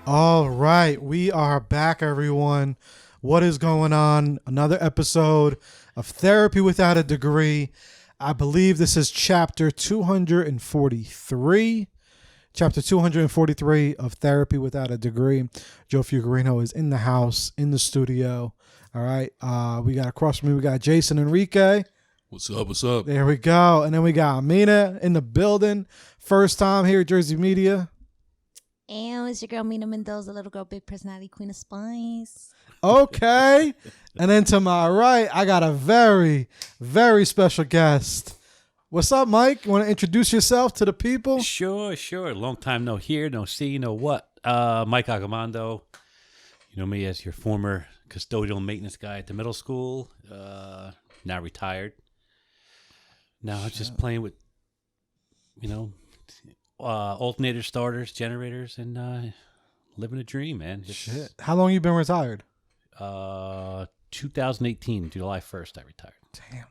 All right, we are back, everyone. What is going on? Another episode of Therapy Without a Degree. I believe this is chapter 243. Chapter 243 of Therapy Without a Degree. Joe Fuggerino is in the house, in the studio. All right, we got across from me, we got Jason Enrique. What's up? What's up? There we go. And then we got Amina in the building. First time here at Jersey Media. And it's your girl, Mina Mendoza, little girl, big personality, queen of spice. Okay. And then to my right, I got a very, very special guest. What's up, Mike? You want to introduce yourself to the people? Sure. Long time no hear, no see, no what. Mike Accomando. You know me as your former custodial maintenance guy at the middle school. Now retired. Now I'm just playing with, alternator starters, generators, and living a dream, man. Shit. How long you been retired? 2018, July 1st, I retired. Damn.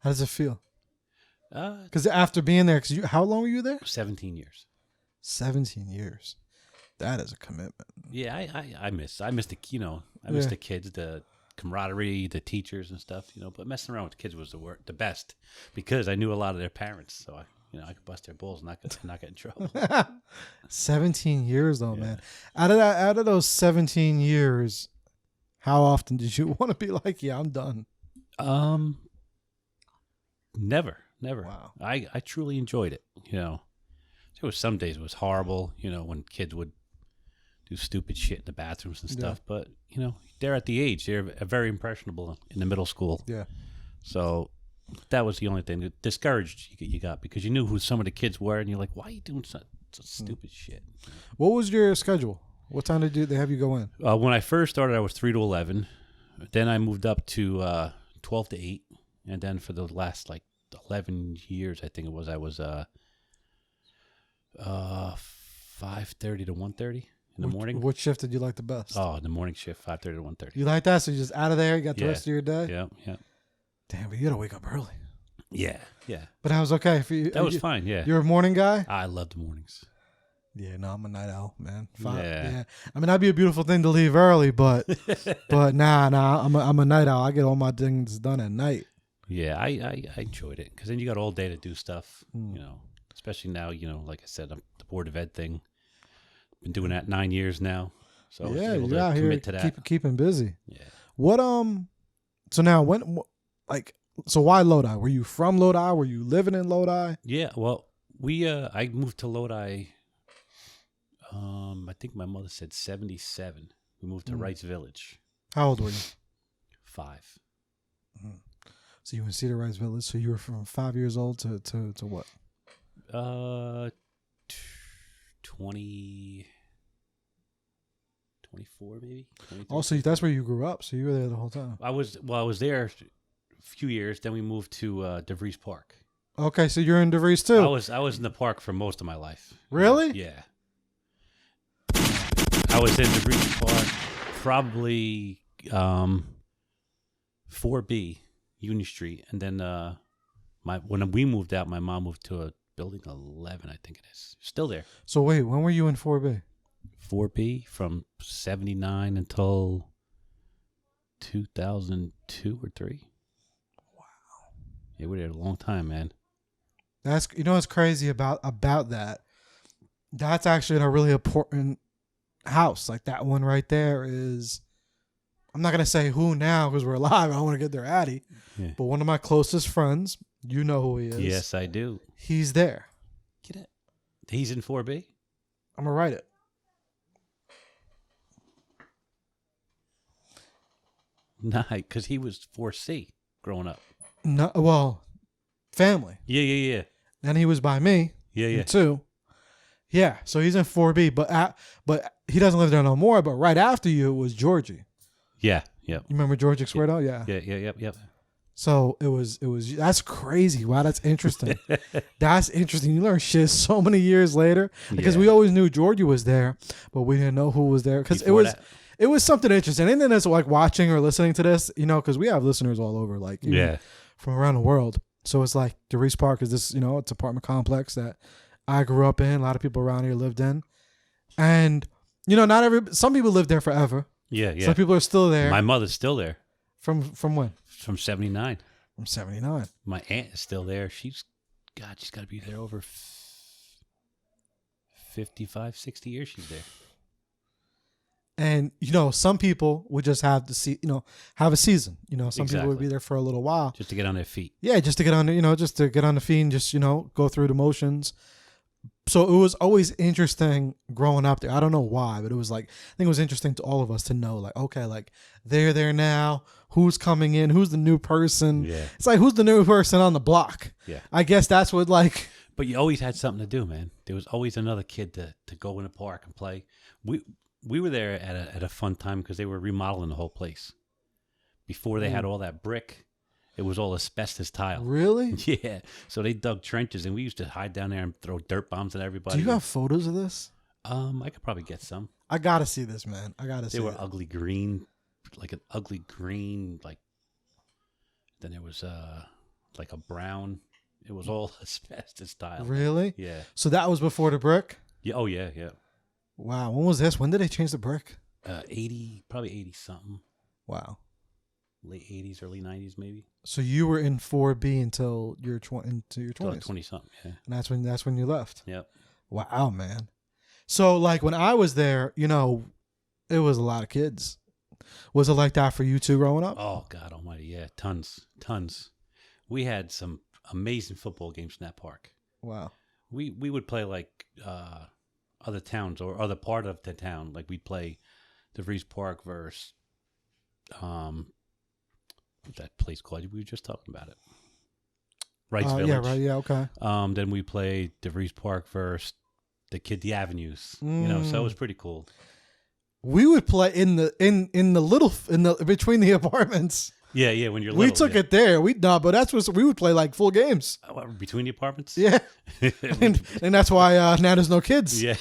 How does it feel? Because after being there, how long were you there? 17 years. 17 years. That is a commitment. Yeah, I miss the kids, the camaraderie, the teachers and stuff, but messing around with the kids was the best because I knew a lot of their parents, so I could bust their balls and not get in trouble. 17 years though, man. Out of those 17 years, how often did you want to be like, yeah, I'm done? Never. Wow. I truly enjoyed it. There was some days it was horrible, when kids would do stupid shit in the bathrooms and stuff. Yeah. But, they're at the age. They're very impressionable in the middle school. Yeah. So that was the only thing that discouraged you got because you knew who some of the kids were and you're like, why are you doing such stupid shit? What was your schedule? What time did they have you go in? When I first started, I was 3 to 11. Then I moved up to 12 to 8. And then for the last 11 years, I think it was, I was 5:30 to 1:30 in the morning. What shift did you like the best? Oh, the morning shift, 5:30 to 1:30. You like that? So you're just out of there, you got the rest of your day? Yeah. Damn, but you got to wake up early. Yeah. But that was okay for you? That was fine, yeah. You're a morning guy? I love the mornings. Yeah, no, I'm a night owl, man. Yeah. I mean, that'd be a beautiful thing to leave early, but nah, I'm a night owl. I get all my things done at night. Yeah, I enjoyed it because then you got all day to do stuff, especially now, like I said, the Board of Ed thing. Been doing that 9 years now. So yeah, able you're to out commit here to that. keeping busy. Yeah. What, so now so why Lodi? Were you from Lodi? Were you living in Lodi? Yeah, well, I moved to Lodi, I think my mother said 77. We moved to Wrights Village. How old were you? 5. Mm-hmm. So you were in Cedar Wrights Village. So you were from 5 years old to what? 24 maybe. 23. Also, that's where you grew up. So you were there the whole time. I was there a few years. Then we moved to DeVries Park. Okay, so you're in DeVries too. I was in the park for most of my life. Really? Yeah. I was in DeVries Park, probably 4B Union Street, and then when we moved out, my mom moved to a building 11, I think it is. Still there. So wait, when were you in 4B? 4B from 79 until 2002 or 3. Wow. Yeah, we were there a long time, man. That's what's crazy about that. That's actually a really important house. Like that one right there is. I'm not gonna say who now because we're alive. I don't want to get their addy. Yeah. But one of my closest friends, you know who he is. Yes, I do. He's there. Get it? He's in 4B. I'm gonna write it. Nah, because he was 4C growing up. No, well, family. Yeah. Then he was by me. Yeah. 2. Yeah, so he's in 4B, but he doesn't live there no more. But right after you was Georgie. Yeah. Yep. You remember George Exuerto? Yeah. Yep. So it was that's crazy. Wow, that's interesting. That's interesting. You learn shit so many years later because we always knew Georgia was there, but we didn't know who was there because it was something interesting. And then it's like watching or listening to this, you know, because we have listeners all over, like from around the world. So it's like DeReese Park is this, you know, it's an apartment complex that I grew up in. A lot of people around here lived in, and you know, some people lived there forever. Yeah. Some people are still there. My mother's still there. From when? From 79. From 79. My aunt is still there. She's got to be there over 55, 60 years she's there. And, you know, some people would just have to see, you know, have a season. You know, some people would Exactly. be there for a little while. Just to get on their feet. Yeah, just to get on, you know, just to get on the feet and just, you know, go through the motions. So it was always interesting growing up there. I don't know why, but it was like, I think it was interesting to all of us to know, like, okay, like they're there now. Who's coming in? Who's the new person? Yeah. It's like, who's the new person on the block? Yeah. I guess that's what, like. But you always had something to do, man. There was always another kid to go in the park and play. We were there at a fun time because they were remodeling the whole place. Before they had all that brick, it was all asbestos tile. Really? Yeah. So they dug trenches, and we used to hide down there and throw dirt bombs at everybody. Do you have photos of this? I could probably get some. I gotta see this, man. I gotta see. They were it. ugly green, like an ugly green, like. Then there was like a brown. It was all asbestos tile. Really? Yeah. So that was before the brick? Yeah. Oh yeah. Wow. When was this? When did they change the brick? 80, probably 80 something. Wow. Late 80s, early 90s, maybe. So you were in 4B until your 20s. 20 something. Yeah. And that's when you left. Yep. Wow, man. So like when I was there, you know, it was a lot of kids. Was it like that for you too growing up? Oh God Almighty, yeah, tons. We had some amazing football games in that park. Wow. We would play like other towns or other part of the town. Like we'd play DeVries Park versus what's that place called? We were just talking about it. Wright's Village. Yeah, right. Yeah, okay. Then we played DeVries Park versus the Avenues. You know, so it was pretty cool. We would play in the between the apartments. Yeah. When you're little, we took it there. But that's what we would play like full games. Between the apartments. Yeah, and that's why now there's no kids. Yeah.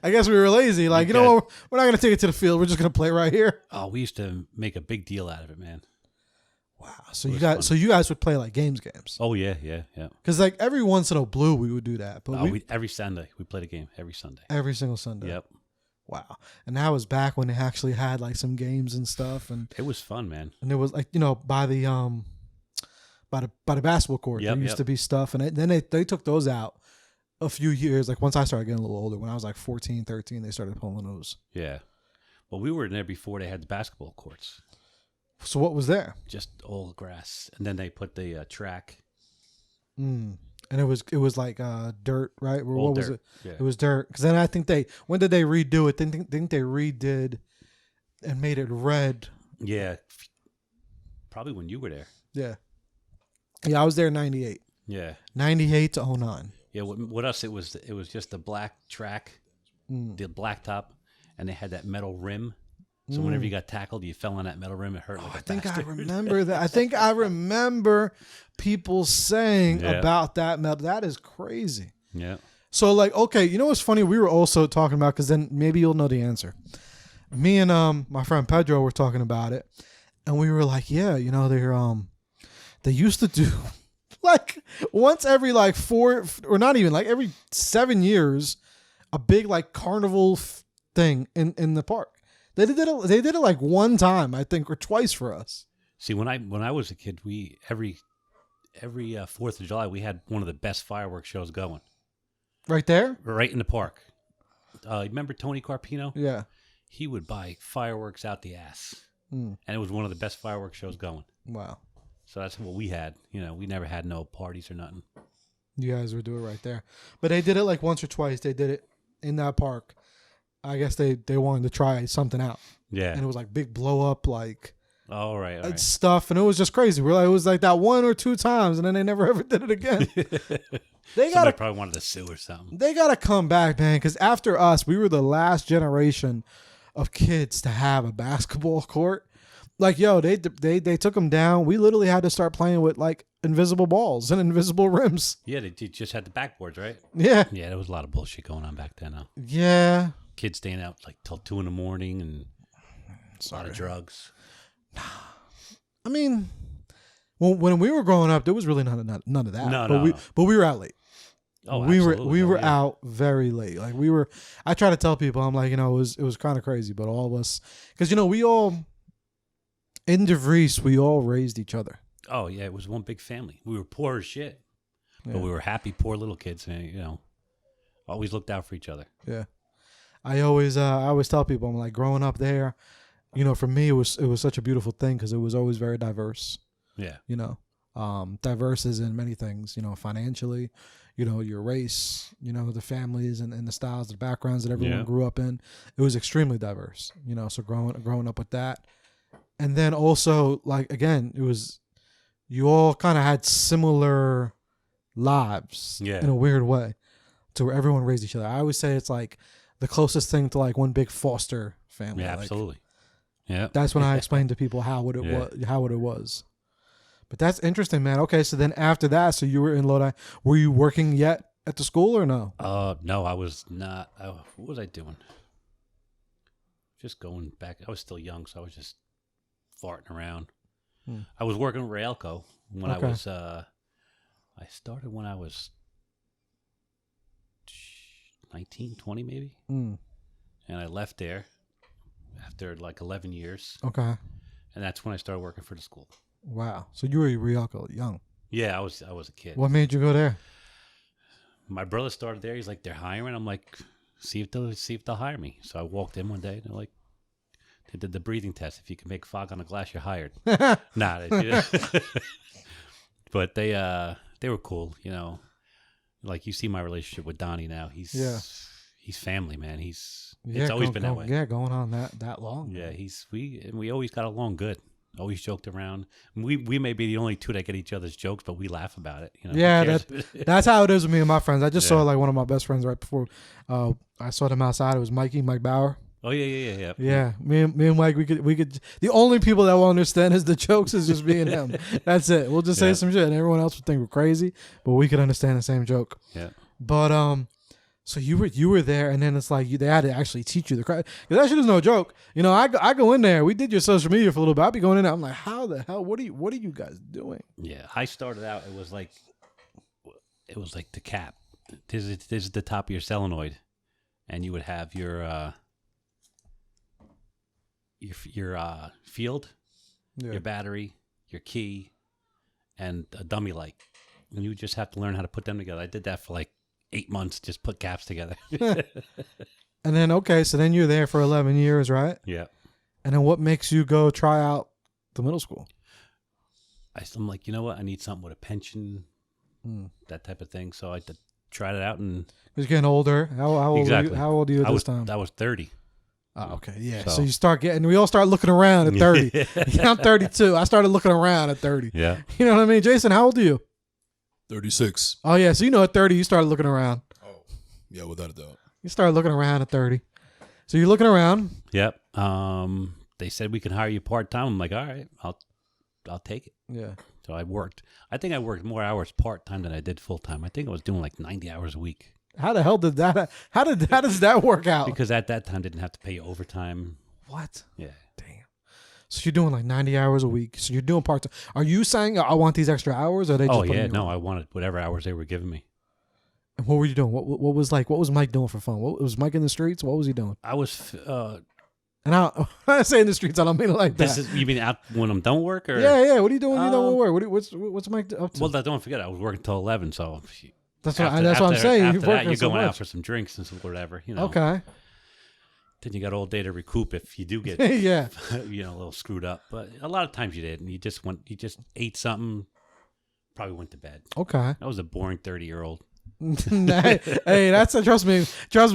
I guess we were lazy. Like, you know what? We're not gonna take it to the field. We're just gonna play right here. Oh, we used to make a big deal out of it, man. Wow. So you guys would play like games. Oh yeah. Because like every once in a blue we would do that. But every Sunday we played a game every Sunday. Every single Sunday. Yep. Wow. And that was back when they actually had like some games and stuff, and it was fun, man. And it was like, you know, by the basketball court, there used to be stuff, and then they took those out a few years. Like once I started getting a little older, when I was like 14, 13, they started pulling those. Yeah. Well, we were in there before they had the basketball courts. So what was there? Just all grass, and then they put the track. And it was like dirt, right? Or what was it? Yeah. It was dirt. Because then I think when did they redo it? Think they redid and made it red. Yeah. Probably when you were there. Yeah. Yeah, I was there in 98. Yeah. 98 to 09. Yeah, with us it was just the black track, the black top, and they had that metal rim. So whenever you got tackled, you fell on that metal rim. It hurt like a bastard. I remember that. I think I remember people saying about that metal. That is crazy. Yeah. So like, okay, you know what's funny? We were also talking about, because then maybe you'll know the answer. Me and my friend Pedro were talking about it, and we were like, yeah, you know, they used to do like once every like 4 or not even like every 7 years, a big like carnival thing in the park. They did it like one time, I think, or twice for us. See, when I was a kid, we every 4th of July we had one of the best fireworks shows going. Right there? Right in the park. Remember Tony Carpino? Yeah. He would buy fireworks out the ass. And it was one of the best fireworks shows going. Wow. So that's what we had. You know, we never had no parties or nothing. You guys would do it right there. But they did it like once or twice. They did it in that park. I guess they wanted to try something out. Yeah. And it was like big blow up like all right. stuff. And it was just crazy. We're like, it was like that 1 or 2 times, and then they never ever did it again. Somebody probably wanted to sue or something. They got to come back, man, because after us, we were the last generation of kids to have a basketball court. like, yo, they took them down. We literally had to start playing with like invisible balls and invisible rims. Yeah, they just had the backboards, right? Yeah. Yeah, there was a lot of bullshit going on back then. Huh? Yeah. Kids staying out like till 2 a.m. and a lot of drugs. I mean, when we were growing up, there was really none of that. No. But we were out late. Oh, we absolutely. were out very late. Like I try to tell people, I'm like, it was kind of crazy, but all of us, because we all in DeVries, we all raised each other. Oh yeah, it was one big family. We were poor as shit, Yeah. but we were happy, poor little kids, and always looked out for each other. Yeah, I always tell people, I'm like, growing up there, for me it was such a beautiful thing because it was always very diverse. Yeah, diverse is in many things. Financially, your race, the families and the styles, the backgrounds that everyone grew up in. It was extremely diverse. So growing up with that. And then also, like, again, it was, you all kind of had similar lives in a weird way to where everyone raised each other. I always say it's like the closest thing to like one big foster family. Yeah, absolutely. Yeah. That's when I explained to people how it was. But that's interesting, man. Okay, so then after that, so you were in Lodi. Were you working yet at the school or no? No, I was not. What was I doing? Just going back. I was still young, so I was just farting around. I was working with Railco when I was I started when I was 19, 20 maybe. And I left there after like 11 years. Okay. And that's when I started working for the school. Wow. So you were Rialco young. Yeah, I was a kid. What made you go there? My brother started there. He's like, they're hiring. I'm like, see if they'll hire me. So I walked in one day and they're like, they did the breathing test. If you can make fog on a glass, you're hired. Nah, but they were cool. Like you see my relationship with Donnie now. He's family, man. It's always been that way. Yeah, going on that long. Yeah, we always got along good. Always joked around. We may be the only two that get each other's jokes, but we laugh about it. Yeah, that's how it is with me and my friends. I just saw like one of my best friends right before I saw them outside. It was Mike Bauer. Oh yeah. Yeah, me and Mike, we could. The only people that will understand is the jokes is just me and him. That's it. We'll just say some shit, and everyone else would think we're crazy, but we could understand the same joke. Yeah. But so you were there, and then it's like they had to actually teach you the craft. That shit is no joke. I go in there. We did your social media for a little bit. I'll be going in there. I'm like, how the hell? What are you guys doing? Yeah, I started out. It was like the cap. This is the top of your solenoid, and you would have your field, your battery, your key, and a dummy light. And you just have to learn how to put them together. I did that for like 8 months, just put caps together. And then, so then you're there for 11 years, right? Yeah. And then what makes you go try out the middle school? I'm like, you know what? I need something with a pension, that type of thing. So I tried it out. And you're getting older. How old are you at this time? I was 30. Oh, okay. Yeah. So you start we all start looking around at 30. Yeah, I'm 32. I started looking around at 30. Yeah. You know what I mean? Jason, how old are you? 36. Oh, yeah. So at 30, you started looking around. Oh, yeah, without a doubt. You started looking around at 30. So you're looking around. Yep. They said we can hire you part-time. I'm like, all right, I'll take it. Yeah. So I think I worked more hours part-time than I did full-time. I think I was doing like 90 hours a week. How the hell did that, how does that work out? Because at that time, didn't have to pay you overtime. What? Yeah. Damn. So you're doing like 90 hours a week. So you're doing part-time. Are you saying I want these extra hours, or are they just I wanted whatever hours they were giving me. And what were you doing? What was Mike doing for fun? What was Mike in the streets? What was he doing? I was and when I say in the streets, I don't mean it like that. You mean out when I'm done work? Or? Yeah. What are you doing when you don't work? What's Mike up to? Well, don't forget, I was working till 11, so that's what I'm saying. After that, you're going out for some drinks and some whatever, Okay. Then you got all day to recoup if you do get yeah, a little screwed up. But a lot of times you didn't. You just ate something, probably went to bed. Okay. I was a boring 30-year-old. Hey, trust me,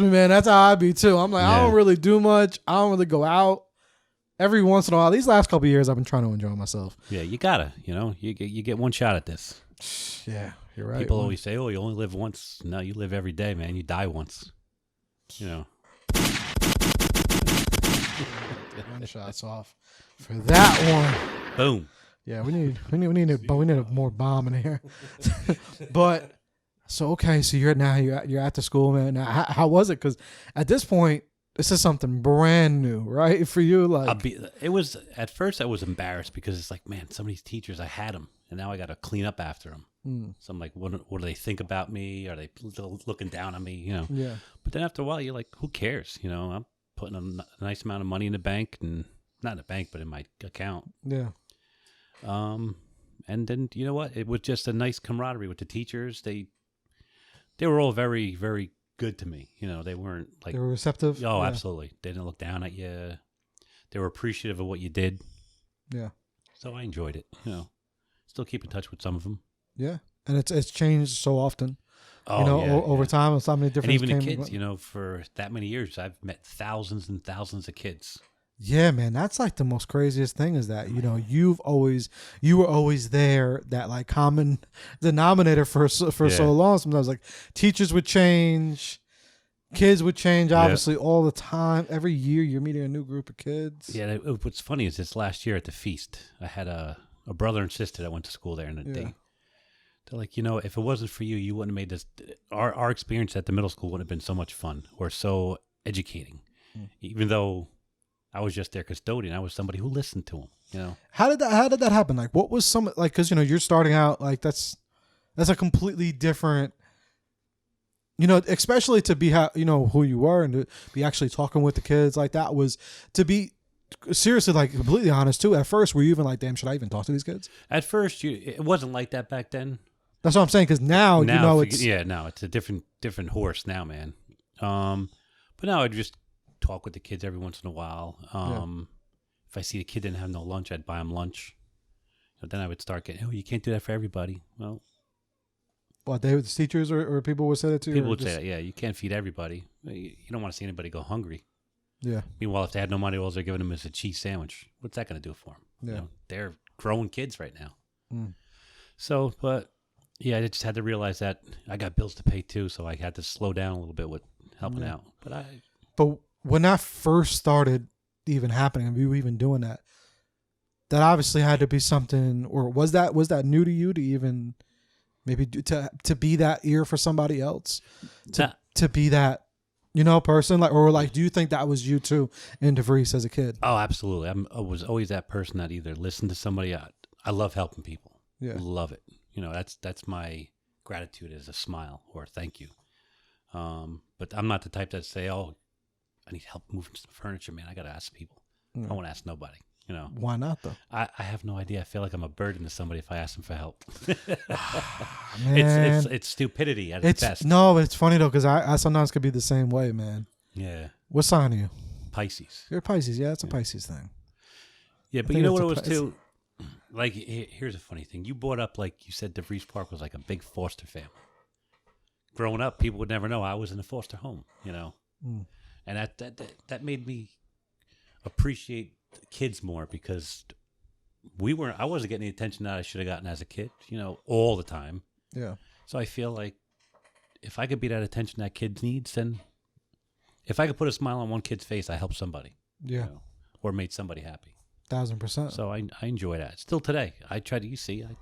man. That's how I be too. I'm like, I don't really do much. I don't really go out. Every once in a while, these last couple of years, I've been trying to enjoy myself. Yeah, you gotta. You get one shot at this. Yeah, you're right. People always say, "Oh, you only live once." No, you live every day, man. You die once. One shot's off. for that one. Boom. Yeah, we need more bomb in here. But so okay, so you're at the school, man. Now, how was it? Because at this point, this is something brand new, right, for you? Like, It was at first I was embarrassed because it's like, man, some of these teachers I had them, and now I got to clean up after them. So I'm like, what do they think about me? Are they looking down on me? You know? yeah, But then after a while, you're like, who cares? You know, I'm putting a nice amount of money in the bank, and not in the bank, but in my account. yeah, And then you know what? It was just a nice camaraderie with the teachers. They were all very, very good to me. You know, they weren't like, they were receptive. oh, Yeah. absolutely. They didn't look down at you. They were appreciative of what you did. Yeah, So I enjoyed it. You know, still keep in touch with some of them. yeah, and it's changed so often. Oh, you know, yeah, over time, so many different. and even the kids. You know, for that many years, I've met thousands and thousands of kids. Yeah, man, that's like the most craziest thing is that, you know, you were always there, that like common denominator for so long. Sometimes like teachers would change, kids would change, obviously all the time. Every year you're meeting a new group of kids. Yeah, what's funny is this last year at the feast, I had a brother and sister that went to school there, and they're like, you know, if it wasn't for you, you wouldn't have made this. Our experience at the middle school wouldn't have been so much fun or so educating, even though I was just their custodian. I was somebody who listened to them. You know, How did that happen? Like, what was some like? Because you know you're starting out, like that's a completely different. You know, especially to be you know who you were and to be actually talking with the kids, like that was to be seriously like completely honest too. At first, were you even like, damn, should I even talk to these kids? at first, it wasn't like that back then. That's what I'm saying. Because now you know it's it's a different horse now, man. But now I just talk with the kids every once in a while. If I see the kid didn't have no lunch, I'd buy him lunch. But then I would start getting, oh, you can't do that for everybody. Well, what the teachers or people would say that to you. people would say that, yeah, you can't feed everybody. You don't want to see anybody go hungry. Yeah, Meanwhile, if they had no money, all they're giving them is a cheese sandwich. What's that going to do for them? yeah. You know, they're grown kids right now. Mm. So, but yeah, I just had to realize that I got bills to pay too, so I had to slow down a little bit with helping out. But when that first started even happening, and we were even doing that, that obviously had to be something, or was that new to you to even maybe to be that ear for somebody else, to be that, you know, person, like, or like, do you think that was you too in DeVries as a kid? Oh, absolutely. I was always that person that either listened to somebody. I love helping people. Yeah, Love it. You know, that's my gratitude is a smile or a thank you. But I'm not the type that say, oh, I need help moving some furniture, man. I got to ask people. I won't ask nobody. You know, why not though? I have no idea. I feel like I'm a burden to somebody if I ask them for help. Man, it's stupidity at its best. No, but it's funny though because I sometimes could be the same way, man. Yeah. What sign are you? Pisces. You're a Pisces. Yeah, it's a Pisces thing. Yeah, but think you know it's what it a was too? Like, here's a funny thing. You brought up, like you said, DeVries Park was like a big foster family. Growing up, people would never know I was in a foster home, you know? And that made me appreciate kids more because I wasn't getting the attention that I should have gotten as a kid, you know, all the time. Yeah. So I feel like if I could be that attention that kid needs, then if I could put a smile on one kid's face, I helped somebody. Yeah. You know, or made somebody happy. 1000%. So I enjoy that. Still today, I try to, I'd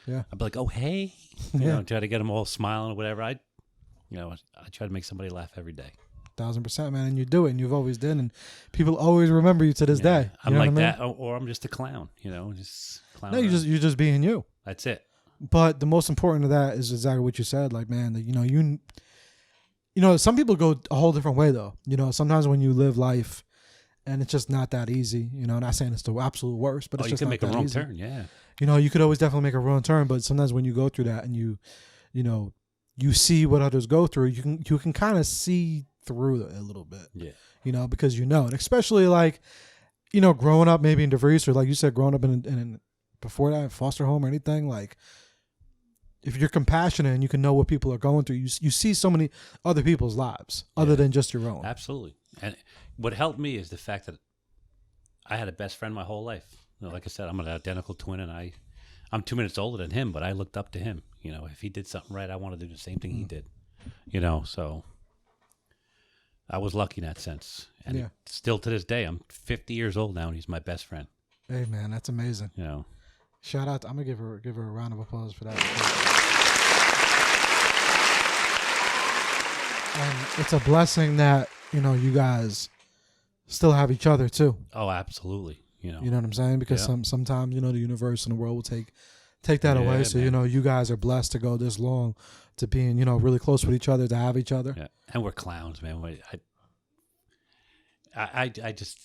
be like, oh, hey, you Yeah. know, try to get them all smiling or whatever. I try to make somebody laugh every day. 1000%, man, and you do it, and you've always done, and people always remember you to this day. You I'm know like what I mean? that, or I'm just a clown, you know, just clown. No, around. you're just being you. That's it. But the most important of that is exactly what you said. Like, man, that you know, some people go a whole different way though. You know, sometimes when you live life, and it's just not that easy. You know, not saying it's the absolute worst, but it's you just can not make a that wrong easy. turn. Yeah. You know, you could always definitely make a wrong turn, but sometimes when you go through that and you know, you see what others go through, you can kind of see through it a little bit. Yeah. You know, because you know, and especially like, you know, growing up maybe in DeVries or like you said, growing up in before that foster home or anything, like if you're compassionate and you can know what people are going through, you see so many other people's lives other than just your own. Absolutely. And what helped me is the fact that I had a best friend my whole life. You know, like I said, I'm an identical twin, and I'm 2 minutes older than him, but I looked up to him. You know, if he did something right, I wanted to do the same thing he did. You know, so I was lucky in that sense. And still to this day, I'm 50 years old now, and he's my best friend. Hey man, that's amazing. You know, Shout out. I'm gonna give her a round of applause for that. And it's a blessing that you guys still have each other too. oh, absolutely. You know, You know what I'm saying? Because Yeah. sometimes the universe and the world will take that Yeah, away. So man. you guys are blessed to go this long, to being really close with each other, to have each other. yeah. And we're clowns, man. I just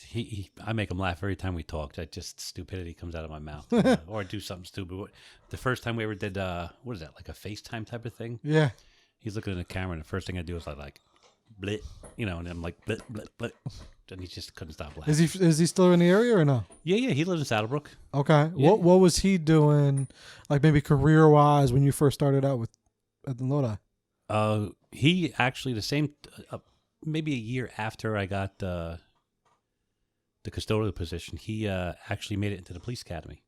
I make him laugh every time we talk. That just stupidity comes out of my mouth, or I do something stupid. The first time we ever did, what is that, like a FaceTime type of thing? Yeah. He's looking at the camera, and the first thing I do is I like, blit, and I'm like, blit, blit, blit, and he just couldn't stop laughing. Is he still in the area or no? Yeah, he lives in Saddlebrook. Okay. Yeah. What was he doing, like maybe career wise, when you first started out at the Lodi? He actually the same, maybe a year after I got the custodial position, he actually made it into the police academy.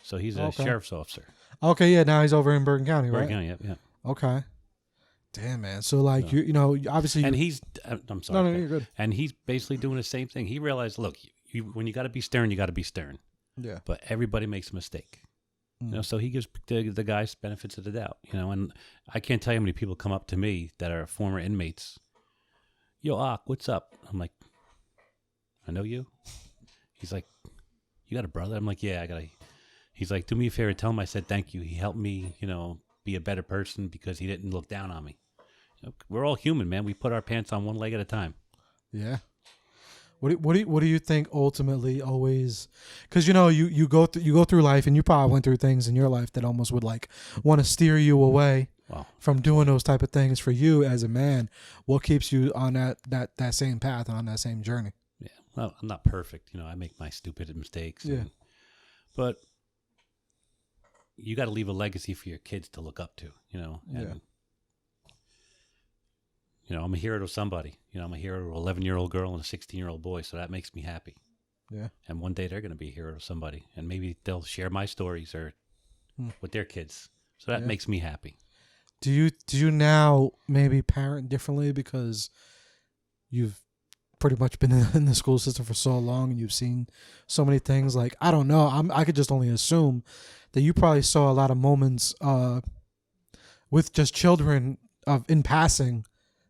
So he's a Okay. sheriff's officer. Okay, yeah. Now he's over in Bergen County, right? Bergen County, yeah. Okay. Damn, man. So like So- obviously. And he's, I'm sorry. No, you're good. And he's basically doing the same thing. He realized, look, when you got to be stern, you got to be stern. Yeah. But everybody makes a mistake. So he gives the guys benefits of the doubt. And I can't tell you how many people come up to me that are former inmates. Yo, Ak, what's up? I'm like, I know you. He's like, you got a brother? I'm like, yeah, I got a. He's like, do me a favor, tell him I said thank you. He helped me, be a better person because he didn't look down on me. We're all human, man. We put our pants on one leg at a time. Yeah. What do you think ultimately always? Because you go through life, and you probably went through things in your life that almost would like want to steer you away from doing those type of things. For you as a man, what keeps you on that same path and on that same journey? Yeah, well, I'm not perfect. I make my stupid mistakes. Yeah. But you got to leave a legacy for your kids to look up to. And, I'm a hero to somebody. I'm a hero to an 11-year-old girl and a 16-year-old boy, so that makes me happy. Yeah. And one day they're going to be a hero to somebody, and maybe they'll share my stories or with their kids. So that makes me happy. Do you now maybe parent differently because you've pretty much been in the school system for so long and you've seen so many things? Like, I don't know. I could just only assume that you probably saw a lot of moments with just children in passing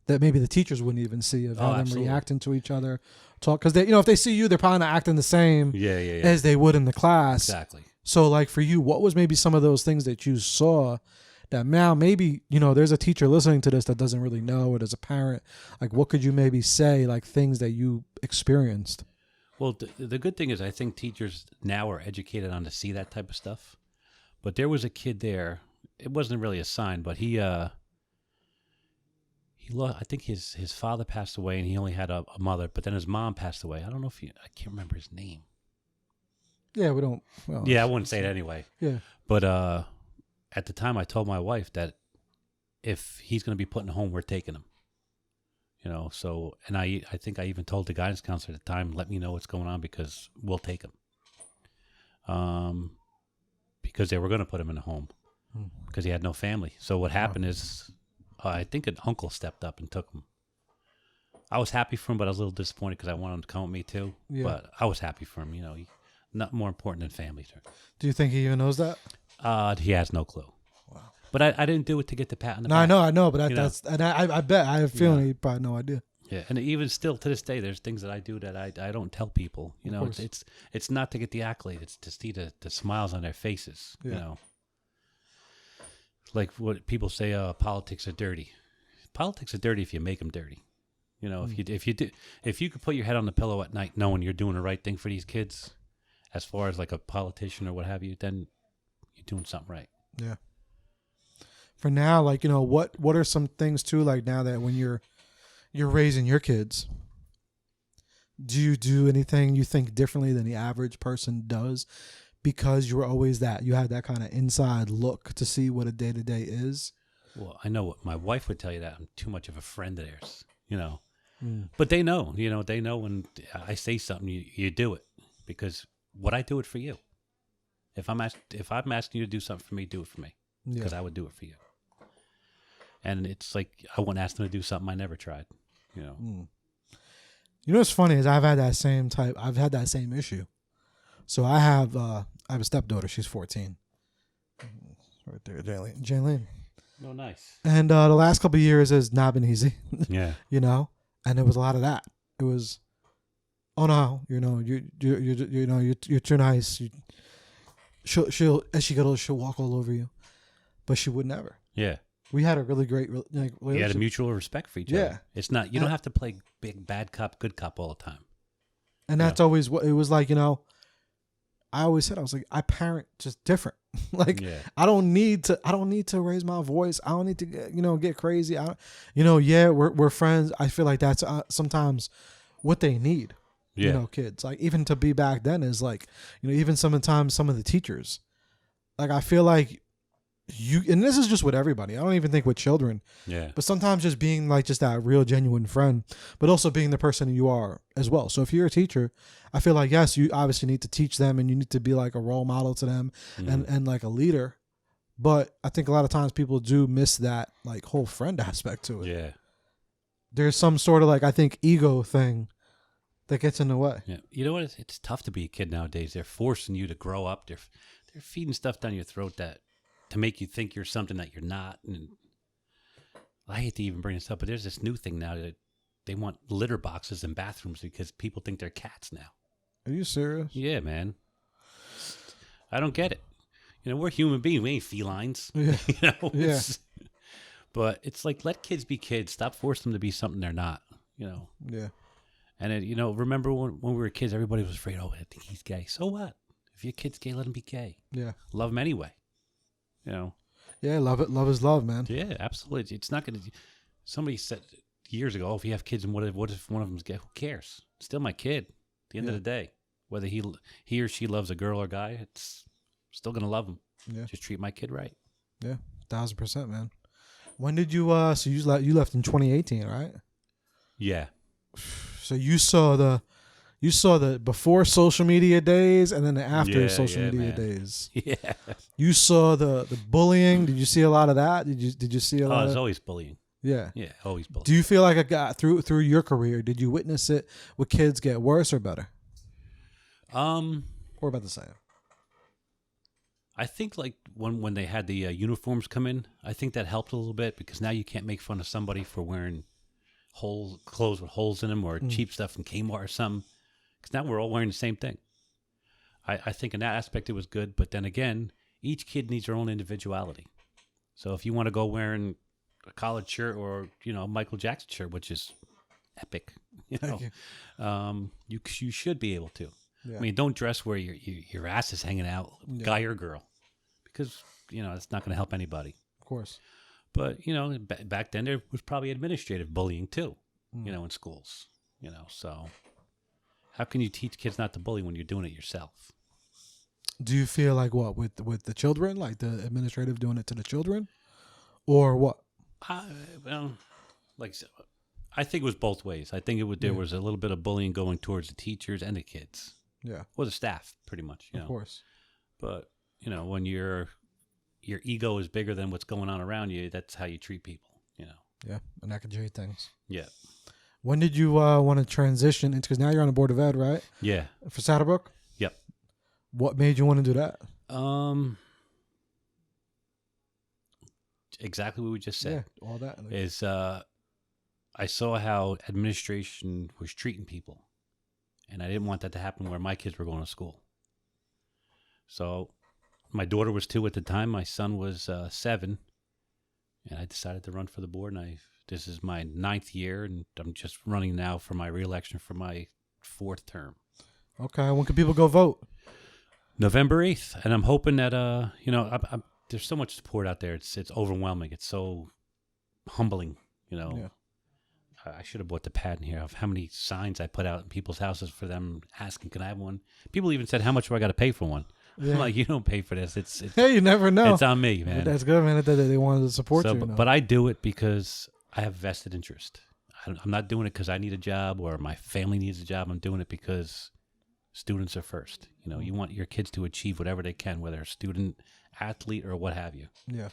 that maybe the teachers wouldn't even see, of how them absolutely. reacting to each other, talk, because they, if they see you, they're probably not acting the same Yeah. as they would in the class. Exactly. So, like, for you, what was maybe some of those things that you saw that now maybe, there's a teacher listening to this that doesn't really know, or there's a parent, like, what could you maybe say, like, things that you experienced? Well, the good thing is I think teachers now are educated on to see that type of stuff. But there was a kid there. It wasn't really a sign, but he lost, I think his father passed away, and he only had a mother. But then his mom passed away. I don't know if I can't remember his name. Yeah, we don't. Well, Yeah, I wouldn't say it anyway. Yeah. But at the time, I told my wife that if he's going to be put in a home, we're taking him. So, and I think I even told the guidance counselor at the time, let me know what's going on because we'll take him. Because they were going to put him in a home because he had no family. So what happened is, I think an uncle stepped up and took him. I was happy for him, but I was a little disappointed because I wanted him to come with me too. Yeah. But I was happy for him. Not more important than family. Do you think he even knows that? He has no clue. Wow. But I didn't do it to get the pat on the No, back. I know, but You know? that's, and I bet, I have a feeling he probably no idea. Yeah, and even still to this day, there's things that I do that I don't tell people. Of course. It's not to get the accolade. It's to see the smiles on their faces. Yeah. Like what people say, politics are dirty. Politics are dirty if you make them dirty. If you could put your head on the pillow at night knowing you're doing the right thing for these kids, as far as like a politician or what have you, then you're doing something right. Yeah. For now, like, what are some things too, like now that when you're raising your kids, do you do anything you think differently than the average person does? Because you were always you have that kind of inside look to see what a day-to-day is. Well, I know what my wife would tell you, that I'm too much of a friend of theirs, But they know, they know when I say something, you do it because what I do it for you. If I'm asking you to do something for me, do it for me because I would do it for you. And it's like I wouldn't ask them to do something I never tried, what's funny is I've had that same issue. So I have a stepdaughter. She's 14. Right there, Jaylene. Oh, nice. And the last couple of years has not been easy. Yeah. You know, and it was a lot of that. It was, oh no, you know, you're too nice. She'll as she get older, she'll walk all over you, but she would never. Yeah. We had a really great relationship. You had a mutual respect for each other. It's not, you don't have to play big bad cop, good cop all the time. And that's always what it was like, you know. I always said, I was like, I parent just different. Like, I don't need to raise my voice. I don't need to get crazy. We're friends. I feel like that's sometimes what they need. Yeah. You know, kids, like, even to be back then is like, even sometimes some of the teachers, like, I feel like and this is just with everybody. I don't even think with children. Yeah. But sometimes just being like just that real genuine friend, but also being the person you are as well. So if you're a teacher, I feel like, yes, you obviously need to teach them and you need to be like a role model to them and like a leader. But I think a lot of times people do miss that like whole friend aspect to it. Yeah. There's some sort of like, I think, ego thing that gets in the way. Yeah. You know what? It's tough to be a kid nowadays. They're forcing you to grow up. They're feeding stuff down your throat to make you think you're something that you're not. And I hate to even bring this up, but there's this new thing now that they want litter boxes in bathrooms because people think they're cats now. Are you serious? Yeah, man. I don't get it. We're human beings. We ain't felines. Yeah. Yeah. But it's like, let kids be kids. Stop forcing them to be something they're not. Yeah. And remember when we were kids, everybody was afraid, oh, I think he's gay. So what? If your kid's gay, let him be gay. Yeah. Love him anyway. Yeah, love it. Love is love, man. Yeah, absolutely. It's not going to. Somebody said years ago, if you have kids and what if one of them's gay? Who cares? Still my kid. At the end of the day, whether he or she loves a girl or guy, it's still going to love him. Yeah. Just treat my kid right. Yeah, 1,000%, man. When did you? So you left in 2018, right? Yeah. So you saw the before social media days and then the after social media days. Yeah. You saw the bullying. Did you see a lot of that? Did you see a lot? Oh, there's always bullying. Yeah. Yeah, always bullying. Do you feel like it got through your career? Did you witness it with kids get worse or better? Or about the same? I think like when they had the uniforms come in, I think that helped a little bit because now you can't make fun of somebody for wearing clothes with holes in them or cheap stuff from Kmart or something. Because now we're all wearing the same thing. I think in that aspect it was good. But then again, each kid needs their own individuality. So if you want to go wearing a collared shirt or, a Michael Jackson shirt, which is epic, you should be able to. Yeah. I mean, don't dress where your ass is hanging out, guy or girl. Because, it's not going to help anybody. Of course. But, back then there was probably administrative bullying too, in schools, so... How can you teach kids not to bully when you're doing it yourself? Do you feel like what with the children, like the administrative doing it to the children, or what? Well, like I think it was both ways. I think there was a little bit of bullying going towards the teachers and the kids. Yeah, or the staff, pretty much. Of course. But when your ego is bigger than what's going on around you, that's how you treat people. Yeah, and that can change things. Yeah. When did you want to transition into? Because now you're on the board of ed, right? Yeah. For Saddlebrook. Yep. What made you want to do that? Exactly what we just said. Yeah, all that is I saw how administration was treating people, and I didn't want that to happen where my kids were going to school. So, my daughter was 2 at the time. My son was 7, and I decided to run for the board, and this is my 9th year, and I'm just running now for my re-election for my 4th term. Okay, when can people go vote? November 8th, and I'm hoping that there's so much support out there. It's overwhelming. It's so humbling. Yeah. I should have bought the pad in here of how many signs I put out in people's houses for them asking, "Can I have one?" People even said, "How much do I got to pay for one?" Yeah. I'm like, "You don't pay for this. It's hey, you never know. It's on me, man." But that's good, man. That they wanted to support you. But I do it because I have vested interest. I'm not doing it because I need a job or my family needs a job. I'm doing it because students are first. You want your kids to achieve whatever they can, whether a student, athlete, or what have you. Yeah.